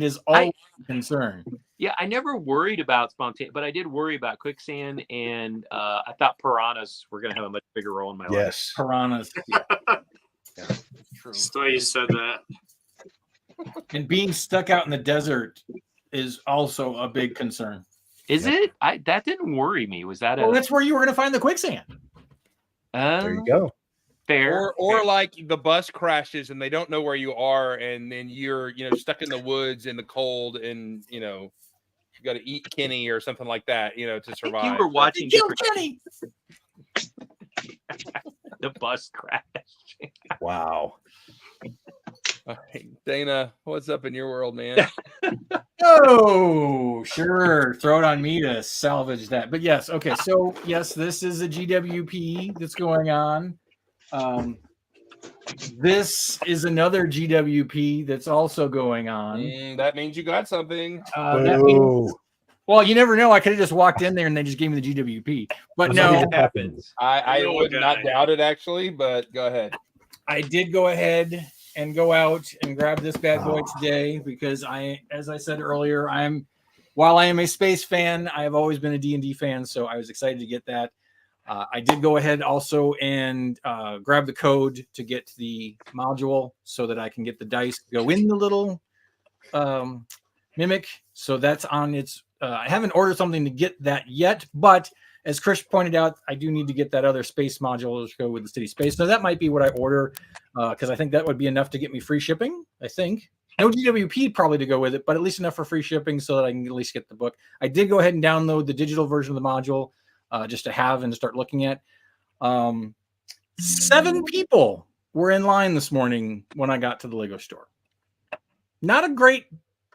is always a concern. Yeah, I never worried about spontaneous, but I did worry about quicksand, and I thought piranhas were going to have a much bigger role in my life. Yes. Piranhas. True. Just the way you said that. And being stuck out in the desert is also a big concern. Is it? That didn't worry me. Was that Well, that's where you were going to find the quicksand. There you go. Fair? Or fair. like the bus crashes and they don't know where you are, and then you're stuck in the woods in the cold, and you got to eat Kenny or something like that, to I think survive. you were watching Kill different- Kenny. the bus crash. Wow. All right, Dana, what's up in your world, man? Oh, sure. Throw it on me to salvage that. But yes, okay. So yes, this is a GWP that's going on. This is another GWP that's also going on. That means you got something. That means, well, you never know. I could have just walked in there and they just gave me the GWP. But no, It happens. I You know would what, not guy? doubt it actually, but go ahead. I did go ahead and go out and grab this bad boy today because as I said earlier, while I am a space fan, I have always been a D&D fan, so I was excited to get that. I did go ahead also and grab the code to get the module so that I can get the dice to go in the little mimic. So that's on its. I haven't ordered something to get that yet, but as Chris pointed out, I do need to get that other space module to go with the city space. So that might be what I order because I think that would be enough to get me free shipping. I think no GWP probably to go with it, but at least enough for free shipping so that I can at least get the book. I did go ahead and download the digital version of the module just to have and to start looking at. 7 people were in line this morning when I got to the Lego store. Not a great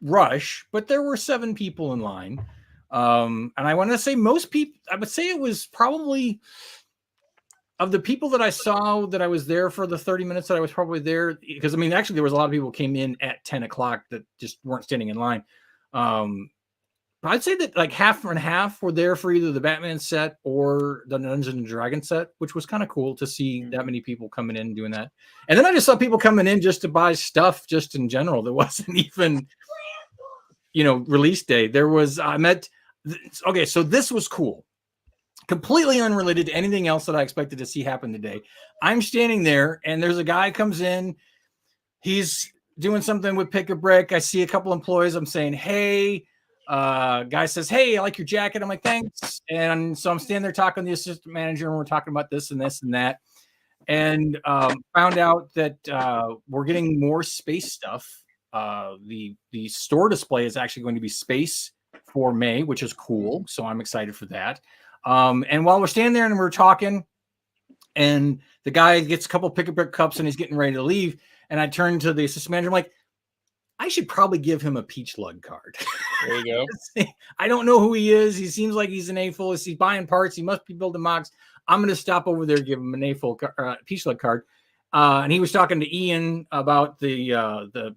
rush, but there were 7 people in line. And I want to say most people, I would say it was probably of the people that I saw that I was there for the 30 minutes that I was probably there. Because I mean, actually there was a lot of people who came in at 10 o'clock that just weren't standing in line. But I'd say that like half and half were there for either the Batman set or the Dungeons and Dragons set, which was kind of cool to see that many people coming in and doing that. And then I just saw people coming in just to buy stuff just in general. There wasn't even, release day. There was, okay, so this was cool. Completely unrelated to anything else that I expected to see happen today. I'm standing there and there's a guy comes in. He's doing something with Pick a Brick. I see a couple employees. I'm saying, hey, guy says, hey, I like your jacket. I'm like, thanks. And so I'm standing there talking to the assistant manager and we're talking about this and this and that. And found out that we're getting more space stuff. The store display is actually going to be space for May, which is cool. So I'm excited for that. And while we're standing there and we're talking, and the guy gets a couple Pick a Brick cups and he's getting ready to leave. And I turn to the assistant manager. I'm like, I should probably give him a Peach Lug card. There you go. I don't know who he is. He seems like he's an A-full. He's buying parts. He must be building mocks. I'm going to stop over there, give him an A-full Peach Lug card. And he was talking to Ian about the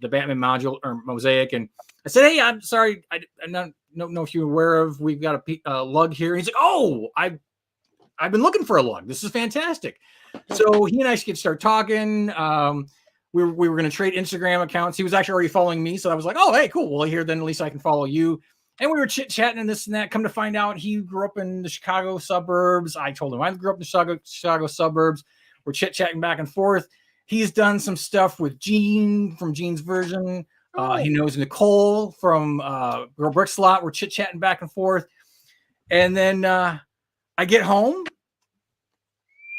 Batman module or mosaic. And I said, hey, I'm sorry. I don't know if you're aware of, we've got a lug here. He's like, oh, I've been looking for a lug. This is fantastic. So he and I get start talking. We were going to trade Instagram accounts. He was actually already following me. So I was like, oh, hey, cool. Well, here, then at least I can follow you. And we were chit-chatting and this and that. Come to find out, he grew up in the Chicago suburbs. I told him I grew up in the Chicago suburbs. We're chit-chatting back and forth. He's done some stuff with Gene from Gene's Version. He knows Nicole from Girl Brick Slot. We're chit-chatting back and forth. And then I get home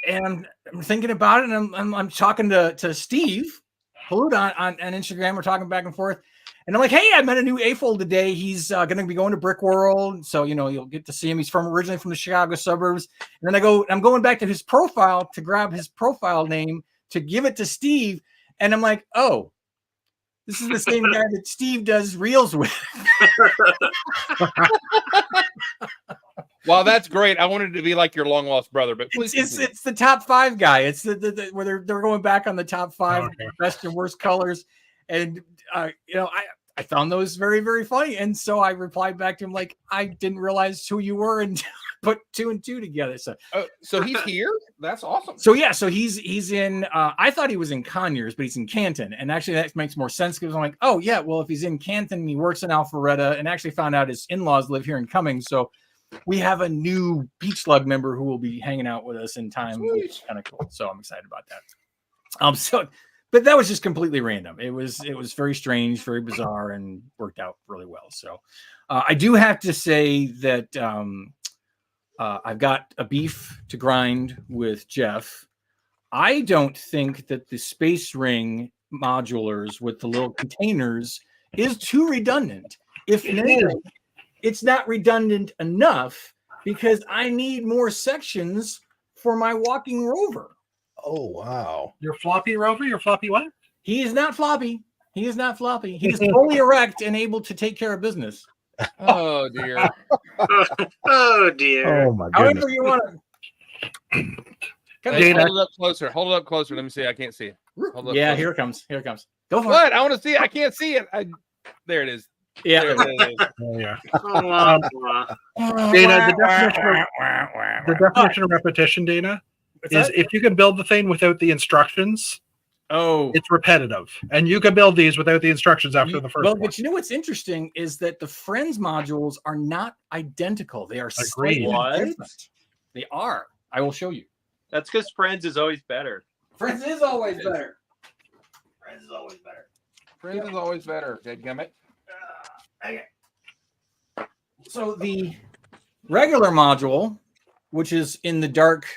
and I'm thinking about it. And I'm talking to Steve Halud on Instagram. We're talking back and forth. And I'm like, hey, I met a new AFOL today. He's going to be going to Brick World. So, you'll get to see him. He's originally from the Chicago suburbs. And then I'm going back to his profile to grab his profile name to give it to Steve. And I'm like, oh, this is the same guy that Steve does reels with. Well, that's great. I wanted to be like your long lost brother, but please. It's the top 5 guy. It's the where they're going back on the top 5 best and worst colors. And I found those very, very funny. And so I replied back to him like, I didn't realize who you were and put 2 and 2 together. So he's here. That's awesome. So yeah, so he's in. I thought he was in Conyers, but he's in Canton, and actually that makes more sense because I'm like, oh yeah, well if he's in Canton, he works in Alpharetta, and actually found out his in-laws live here in Cummings, so we have a new Beach Slug member who will be hanging out with us in time, which is kind of cool. So I'm excited about that. But that was just completely random. It was very strange, very bizarre, and worked out really well. So I do have to say that I've got a beef to grind with Jeff. I don't think that the Space Ring modulars with the little containers is too redundant. If anything, it's not redundant enough because I need more sections for my walking rover. Oh, wow. Your floppy rover? Your floppy what? He is not floppy. He is not floppy. He is fully erect and able to take care of business. Oh, dear. Oh, dear. Oh, my goodness. However you want to. Hey, hold it up closer. Hold it up closer. Let me see. I can't see it. Hold it up Yeah, closer. here it comes. Here it comes. Go for it. What? I want to see it. I can't see it. There it is. Yeah. There it is. Oh, yeah. Oh, Dana, the definition of repetition, Dana, is if you can build the thing without the instructions, it's repetitive. And you can build these without the instructions after the first one. But you know what's interesting is that the Friends modules are not identical. They are Agreed. slightly What? different. They are. I will show you. That's because Friends is always better. Friends is always better. Friends is always better. Friends is always better. Dadgummit. So the regular module, which is in the dark,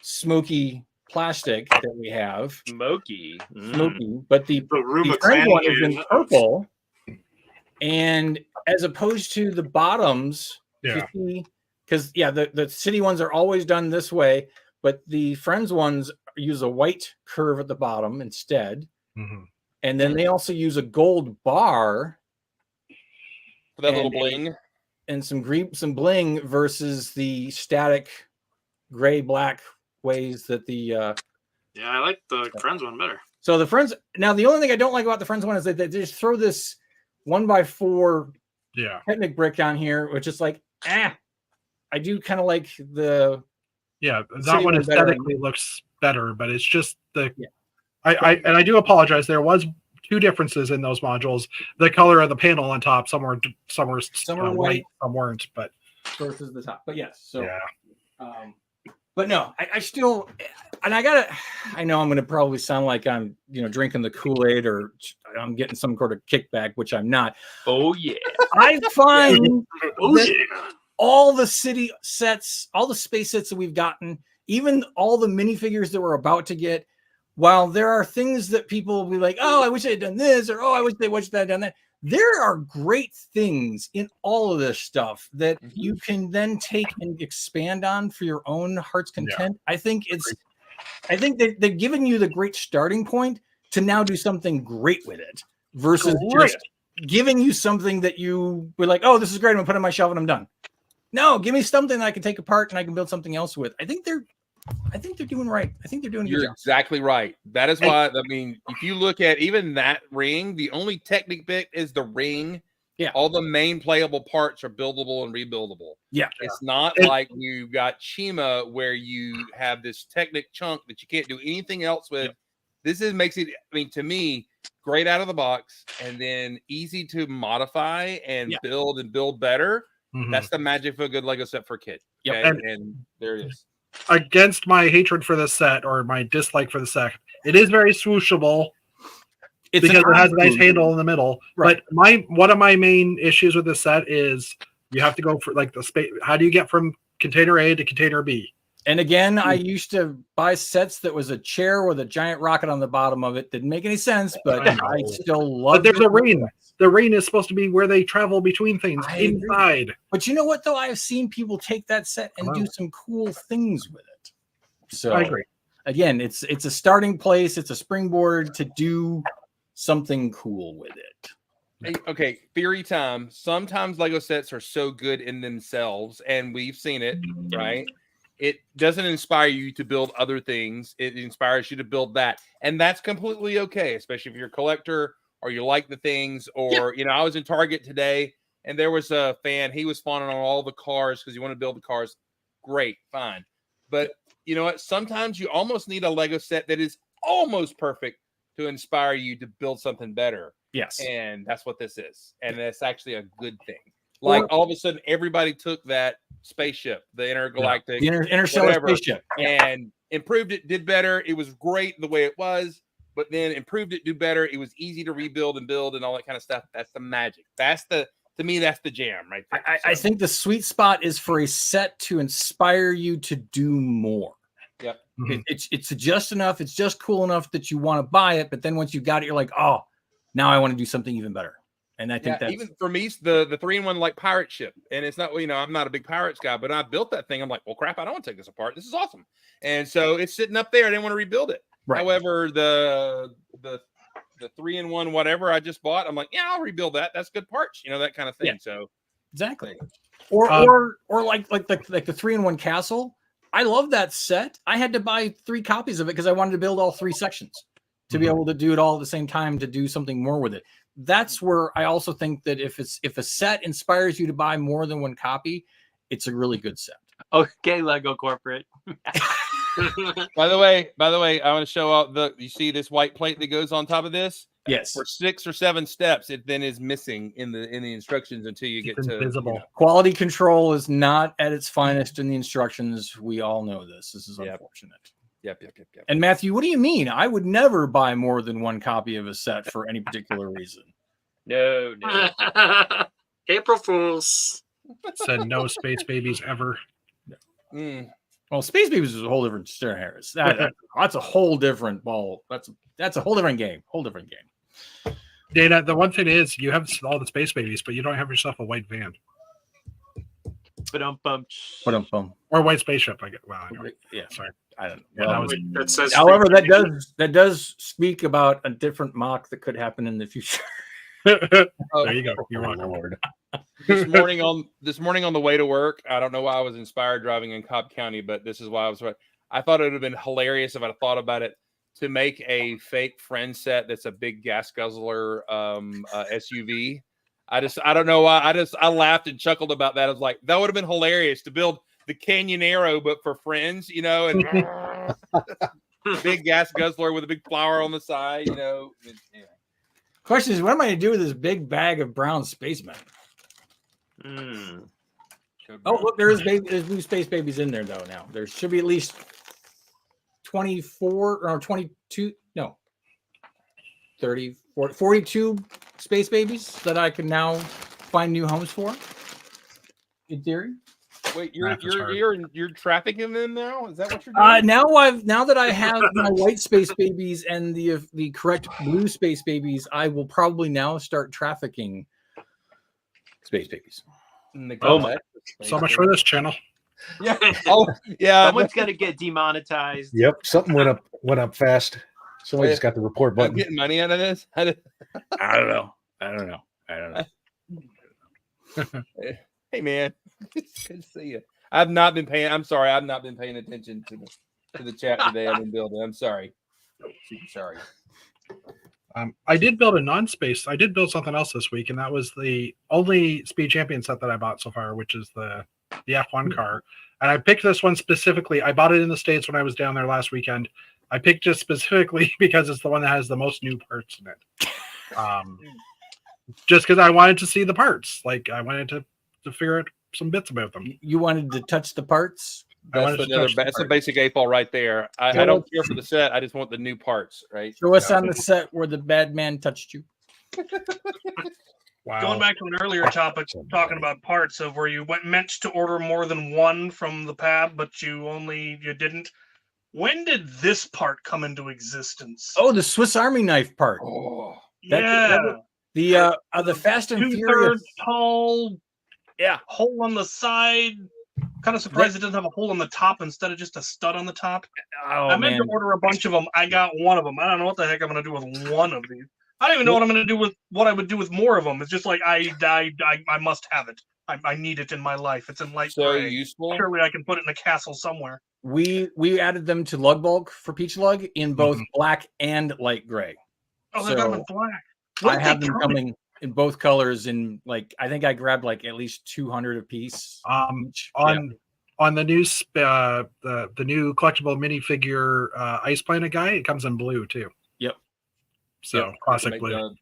smoky plastic that we have, Smoky. smoky, but the Rubik's Friends one is Mansion. in purple, and as opposed to the bottoms, Yeah. because the city ones are always done this way, but the Friends ones use a white curve at the bottom instead, Mhm. and then they also use a gold bar For that little And- bling. and some bling versus the static gray black ways that the Yeah, I like the Friends one better. so the Friends. Now the only thing I don't like about the Friends one is that they just throw this 1x4 Yeah. Technic brick on here, which is like I do kind of like the Yeah. City That one one better. aesthetically looks better, but it's just the. Yeah. I do apologize. There was 2 differences in those modules. The color of the panel on top, some were are white, some weren't. But versus the top. But yes, so yeah, but no, I still, and I know I'm going to probably sound like I'm, drinking the Kool-Aid or I'm getting some sort of kickback, which I'm not. Oh yeah. I find Oh, that yeah. all the city sets, all the space sets that we've gotten, even all the minifigures that we're about to get, while there are things that people will be like, oh, I wish I had done this, or oh, I wish they had done that. There are great things in all of this stuff that you can then take and expand on for your own heart's content. I think that they've given you the great starting point to now do something great with it versus just giving you something that you were like, oh, this is great. I'm gonna put it on my shelf and I'm done. No, give me something that I can take apart and I can build something else with. I think I think they're doing right. I think they're doing a good You're job. exactly right. That is why, I mean, if you look at even that ring, the only technique bit is the ring. Yeah. All the main playable parts are buildable and rebuildable. Yeah. It's not It- like you got Chima where you have this technic chunk that you can't do anything else with. This makes it, I mean, to me, great out of the box and then easy to modify and build better. Mhm. That's the magic of a good Lego set for a kid. Yep. Okay? And there it is. Against my hatred for the set or my dislike for the set, it is very swooshable It's because it has a nice odd- handle in the middle. Right. But one of my main issues with the set is you have to go for like the space. How do you get from container A to container B? And again, I used to buy sets that was a chair with a giant rocket on the bottom of it. Didn't make any sense, but I I know. still love. But there's a ring. The ring is supposed to be where they travel between things I agree. inside. But you know what? Though I've seen people take that set and Wow. do some cool things with it. So I agree. again, it's a starting place. It's a springboard to do something cool with it. Hey, okay, theory time. Sometimes Lego sets are so good in themselves, and we've seen it, right? It doesn't inspire you to build other things. It inspires you to build that. And that's completely okay, especially if you're a collector or you like the things. Or, you know, I was in Target today and there was a fan. He was fawning on all the cars because you want to build the cars. Great, fine. But you know what? Sometimes you almost need a Lego set that is almost perfect to inspire you to build something better. Yes. And that's what this is. And that's actually a good thing. Like all of a sudden, everybody took that spaceship, the intergalactic, The interstellar whatever, spaceship. and improved it, did better. It was great the way it was, but then improved it, do better. It was easy to rebuild and build and all that kind of stuff. That's the magic. That's the, to me, that's the jam right there. I think the sweet spot is for a set to inspire you to do more. Yep. It's just enough. It's just cool enough that you want to buy it. But then once you got it, you're like, oh, now I want to do something even better. And I think that's even for me, the 3-in-1 like pirate ship, and it's not, you know, I'm not a big pirates guy, but I built that thing. I'm like, well, crap, I don't want to take this apart. This is awesome, and so it's sitting up there. I didn't want to rebuild it. Right. However, the 3-in-1 whatever I just bought, I'm like, yeah, I'll rebuild that. That's good parts, you know, that kind of thing. Yeah. So exactly. Or like the 3-in-1 castle. I love that set. I had to buy 3 copies of it because I wanted to build all 3 sections to be able to do it all at the same time to do something more with it. That's where I also think that if a set inspires you to buy more than 1 copy, it's a really good set. Okay, Lego corporate. by the way, I want to show out you see this white plate that goes on top of this? Yes. For 6 or 7 steps, it then is missing in the instructions until you get to invisible. you know. Quality control is not at its finest in the instructions. We all know this. This is unfortunate. Yep. And Matthew, what do you mean? I would never buy more than 1 copy of a set for any particular reason. No. April Fools. Said no space babies ever. Well, Space Babies is a whole different story, Harris. That's a whole different ball. That's a whole different game. Dana, the one thing is you have all the space babies, but you don't have yourself a white van or white spaceship. I get. Well, anyway. Yeah, sorry. I don't know. Yeah, Well, that says however, that does speak about a different mock that could happen in the future. There you go. You're welcome. Lord. this morning on the way to work, I don't know why I was inspired driving in Cobb County, but this is why I was right. I thought it would have been hilarious if I'd thought about it to make a fake friend set that's a big gas guzzler SUV. I don't know why. I laughed and chuckled about that. I was like, that would have been hilarious to build the Canyonero, but for friends, you know, and big gas guzzler with a big flower on the side, you know. Yeah. Question is, what am I going to do with this big bag of brown spacemen? Oh, look, there's new space babies in there, though, now. There should be at least 24 or 22, no, 30, 40, 42 space babies that I can now find new homes for, in theory. Wait, you're trafficking them now? Is that what you're doing? Now that I have my white space babies and the correct blue space babies, I will probably now start trafficking space babies. Oh my! So much for this channel. Yeah. Oh yeah. Someone's gonna get demonetized. Yep, something went up fast. Somebody's got the report I'm button. getting money out of this. I don't know. Hey man, it's good to see you. I'm sorry, I've not been paying attention to to the chat today. I've been building. I'm sorry. Super sorry. I did build a non-space. I did build something else this week, and that was the only Speed Champion set that I bought so far, which is the F1 car. And I picked this one specifically. I bought it in the States when I was down there last weekend. I picked it specifically because it's the one that has the most new parts in it. Just because I wanted to see the parts. Like, I wanted to figure out some bits about them. You wanted to touch the parts? That's a basic 8-ball right there. I don't care for the set. I just want the new parts, right? Show us on the set where the bad man touched you. Wow. Going back to an earlier topic, talking about parts of where you meant to order more than one from the pad, but you didn't. When did this part come into existence? Oh, the Swiss Army knife part. Oh, The Fast and 2/3 Furious tall, hole on the side. Kind of surprised it doesn't have a hole on the top instead of just a stud on the top. Oh, I meant to order a bunch of them. I got one of them. I don't know what the heck I'm going to do with one of these. I don't even know what I'm going to do with what I would do with more of them. It's just like I must have it. I need it in my life. It's in light so gray. useful. Surely I can put it in a castle somewhere. We added them to Lug Bulk for Peach Lug in both black and light gray. Oh, they got them in black. I have them coming in both colors. In I think I grabbed at least 200 a piece. On the new the new collectible minifigure Ice Planet guy, it comes in blue too. Yep. So classic blue.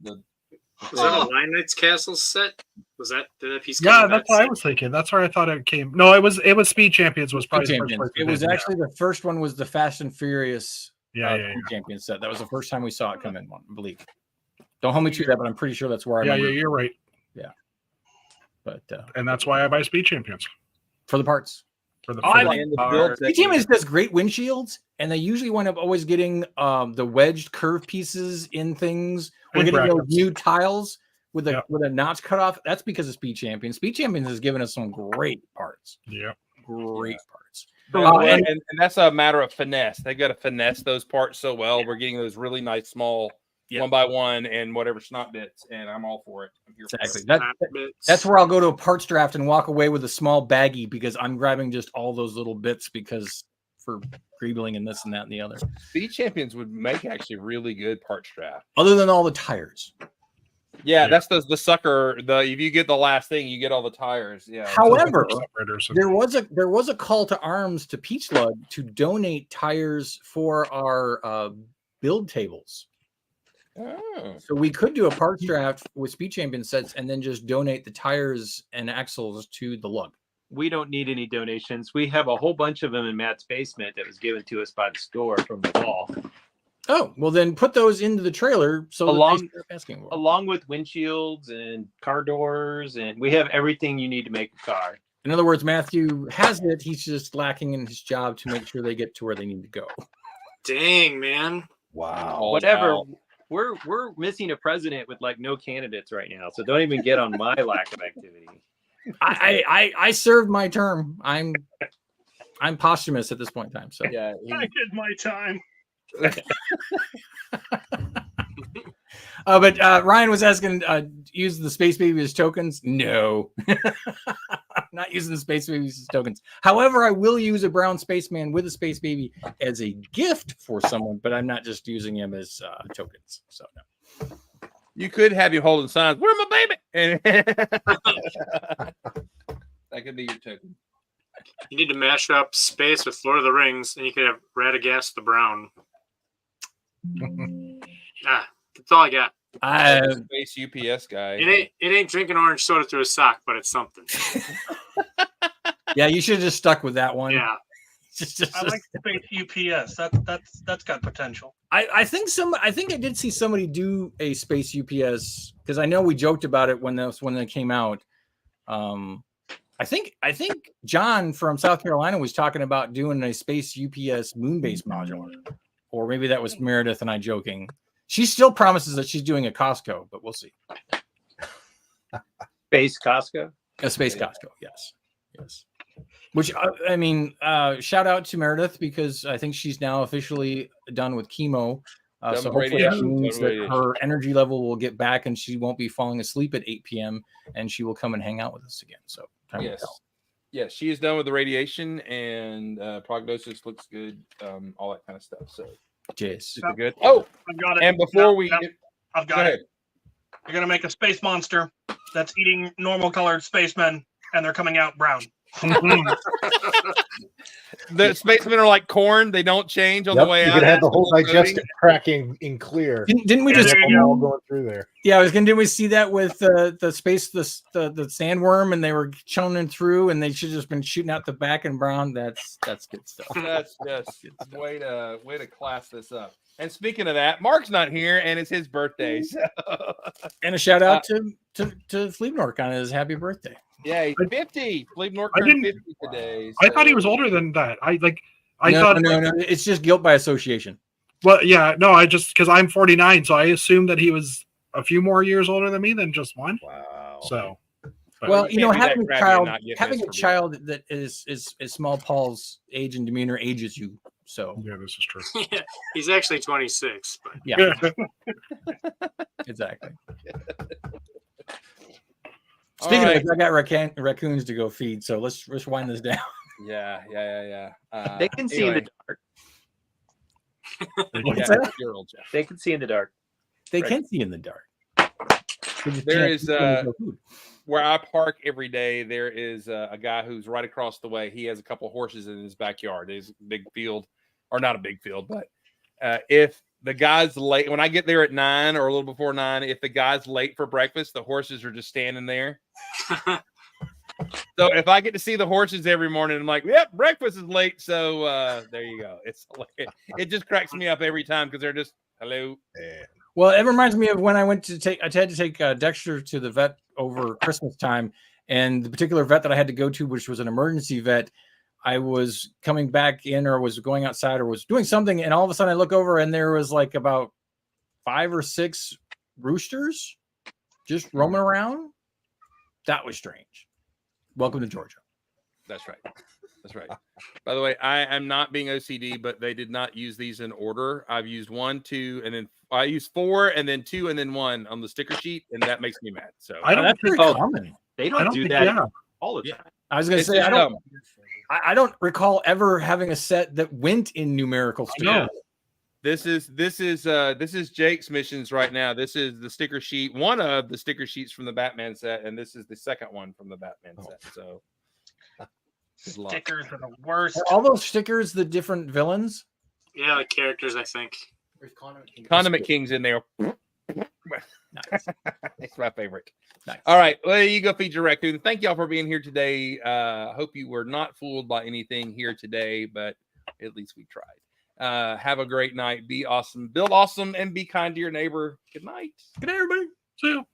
Was that a Lion Knights Castle set? Did that piece? Yeah, that's what I was thinking. That's where I thought it came. No, it was Speed Champions. Was probably Speed Champions. It was actually the first one was the Fast and Furious Speed Champions set. That was the first time we saw it come in one, I believe. Don't hold me to that, but I'm pretty sure that's where I remember. you're right. Yeah. But and that's why I buy Speed Champions for the parts. I like Speed Champions does great windshields, and they usually wind up always getting the wedged curve pieces in things. We're getting those new tiles with a notch cut off. That's because of Speed Champions. Speed Champions has given us some great parts. Yeah, great parts. And that's a matter of finesse. They got to finesse those parts so well. We're getting those really nice small 1x1 and whatever snot bits, and I'm all for it. I'm here exactly. For that's where I'll go to a parts draft and walk away with a small baggie because I'm grabbing just all those little bits because for greebling and this and that and the other. Speed Champions would make actually really good parts draft. Other than all the tires. Yeah, that's the sucker. If you get the last thing, you get all the tires. Yeah. However, there was a call to arms to Peach Lug to donate tires for our build tables. Oh. So we could do a parts draft with Speed Champion sets and then just donate the tires and axles to the lug. We don't need any donations. We have a whole bunch of them in Matt's basement that was given to us by the store from the wall. Oh, well then put those into the trailer so along with windshields and car doors, and we have everything you need to make a car. In other words, Matthew has it. He's just lacking in his job to make sure they get to where they need to go. Dang, man. Wow. Whatever. Wow. We're missing a president with no candidates right now, so don't even get on my lack of activity. I served my term. I'm posthumous at this point in time. So yeah, I did my time. But Ryan was asking, use the Space Baby as tokens. No, I'm not using the Space Babies as tokens. However, I will use a brown spaceman with a Space Baby as a gift for someone, but I'm not just using him as tokens. So no. You could have you holding signs. Where's my baby? That could be your token. You need to mash up space with Lord of the Rings, and you could have Radagast the Brown. That's all I got. Space UPS guy. It ain't drinking orange soda through a sock, but it's something. Yeah, you should have just stuck with that one. Yeah. I like Space UPS. That's got potential. I think I did see somebody do a Space UPS because I know we joked about it when they came out. I think John from South Carolina was talking about doing a Space UPS moon-based modular, or maybe that was Meredith and I joking. She still promises that she's doing a Costco, but we'll see. Space Costco? A Space Costco, yes. Which, I mean, shout out to Meredith because I think she's now officially done with chemo. So hopefully that means that her energy level will get back and she won't be falling asleep at 8 p.m. and she will come and hang out with us again. So time will tell. Yes, she is done with the radiation, and prognosis looks good. All that kind of stuff. So Jeez. super good. Oh, I've got it. and before I've go got ahead. it. You're gonna make a space monster that's eating normal colored spacemen, and they're coming out brown. The spacemen are like corn; they don't change on Yep, the way you out. could have the That's whole coating. digestive cracking in clear. Didn't we Yeah, just? there you Them go. all going through there. Yeah, I was gonna. Did we see that with the sandworm, and they were chunning through, and they should have just been shooting out the back and brown. That's good stuff. That's just way to class this up. And speaking of that, Mark's not here, and it's his birthday. So And a shout out to Fleebnork on his happy birthday. yeah, he's 50. Philippe Nork I turned didn't- 50 today. I thought he so- was older than that. I No, thought no, it's just guilt by association. Well, yeah, no, I just because I'm 49, so I assumed that he was a few more years older than me than just one. Wow. So, but- Well, you you know, can't be that crabby and not get having this a for being- child that is small Paul's age and demeanor ages you. So yeah, this is true. Yeah, he's actually 26, but yeah, exactly. Speaking right. of which, I got raccoons to go feed, so let's wind this down. Yeah. They can see in the dark. What's yeah, that? you're old, Jeff. They can see in the dark. They Right. can see in the dark. They just There can't is, see when there's no food. Where I park every day, there is a guy who's right across the way. He has a couple horses in his backyard. There's a big field, or not a big field, but if the guy's late, when I get there at 9 or a little before 9, if the guy's late for breakfast, the horses are just standing there. So if I get to see the horses every morning, I'm like, yep, breakfast is late. So there you go. It's it just cracks me up every time because they're just hello. Yeah. Well, it reminds me of when I had to take Dexter to the vet over Christmas time, and the particular vet that I had to go to, which was an emergency vet. I was coming back in, or was going outside, or was doing something, and all of a sudden I look over, and there was like about 5 or 6 roosters just roaming around. That was strange. Welcome to Georgia. That's right. That's right. By the way, I am not being OCD, but they did not use these in order. I've used 1, 2, and then I used 4, and then 2, and then 1 on the sticker sheet, and that makes me mad. So I don't That's very Oh, common. They I don't don't do think that yeah. all the Yeah. time. I was going to it's say just I don't. dumb. I don't recall ever having a set that went in numerical I know. stickers. This is Jake's missions right now. This is the sticker sheet, one of the sticker sheets from the Batman set, and this is the second one from the Batman set. So good luck. Stickers are the worst. Are all those stickers the different villains? yeah, the characters, I think. Condiment King's in there. Nice. It's my favorite. Nice. All right, well, there you go, feed your raccoon. Thank y'all for being here today. Hope you were not fooled by anything here today, but at least we tried. Have a great night. Be awesome, build awesome, and be kind to your neighbor. Good night. Good night, everybody. So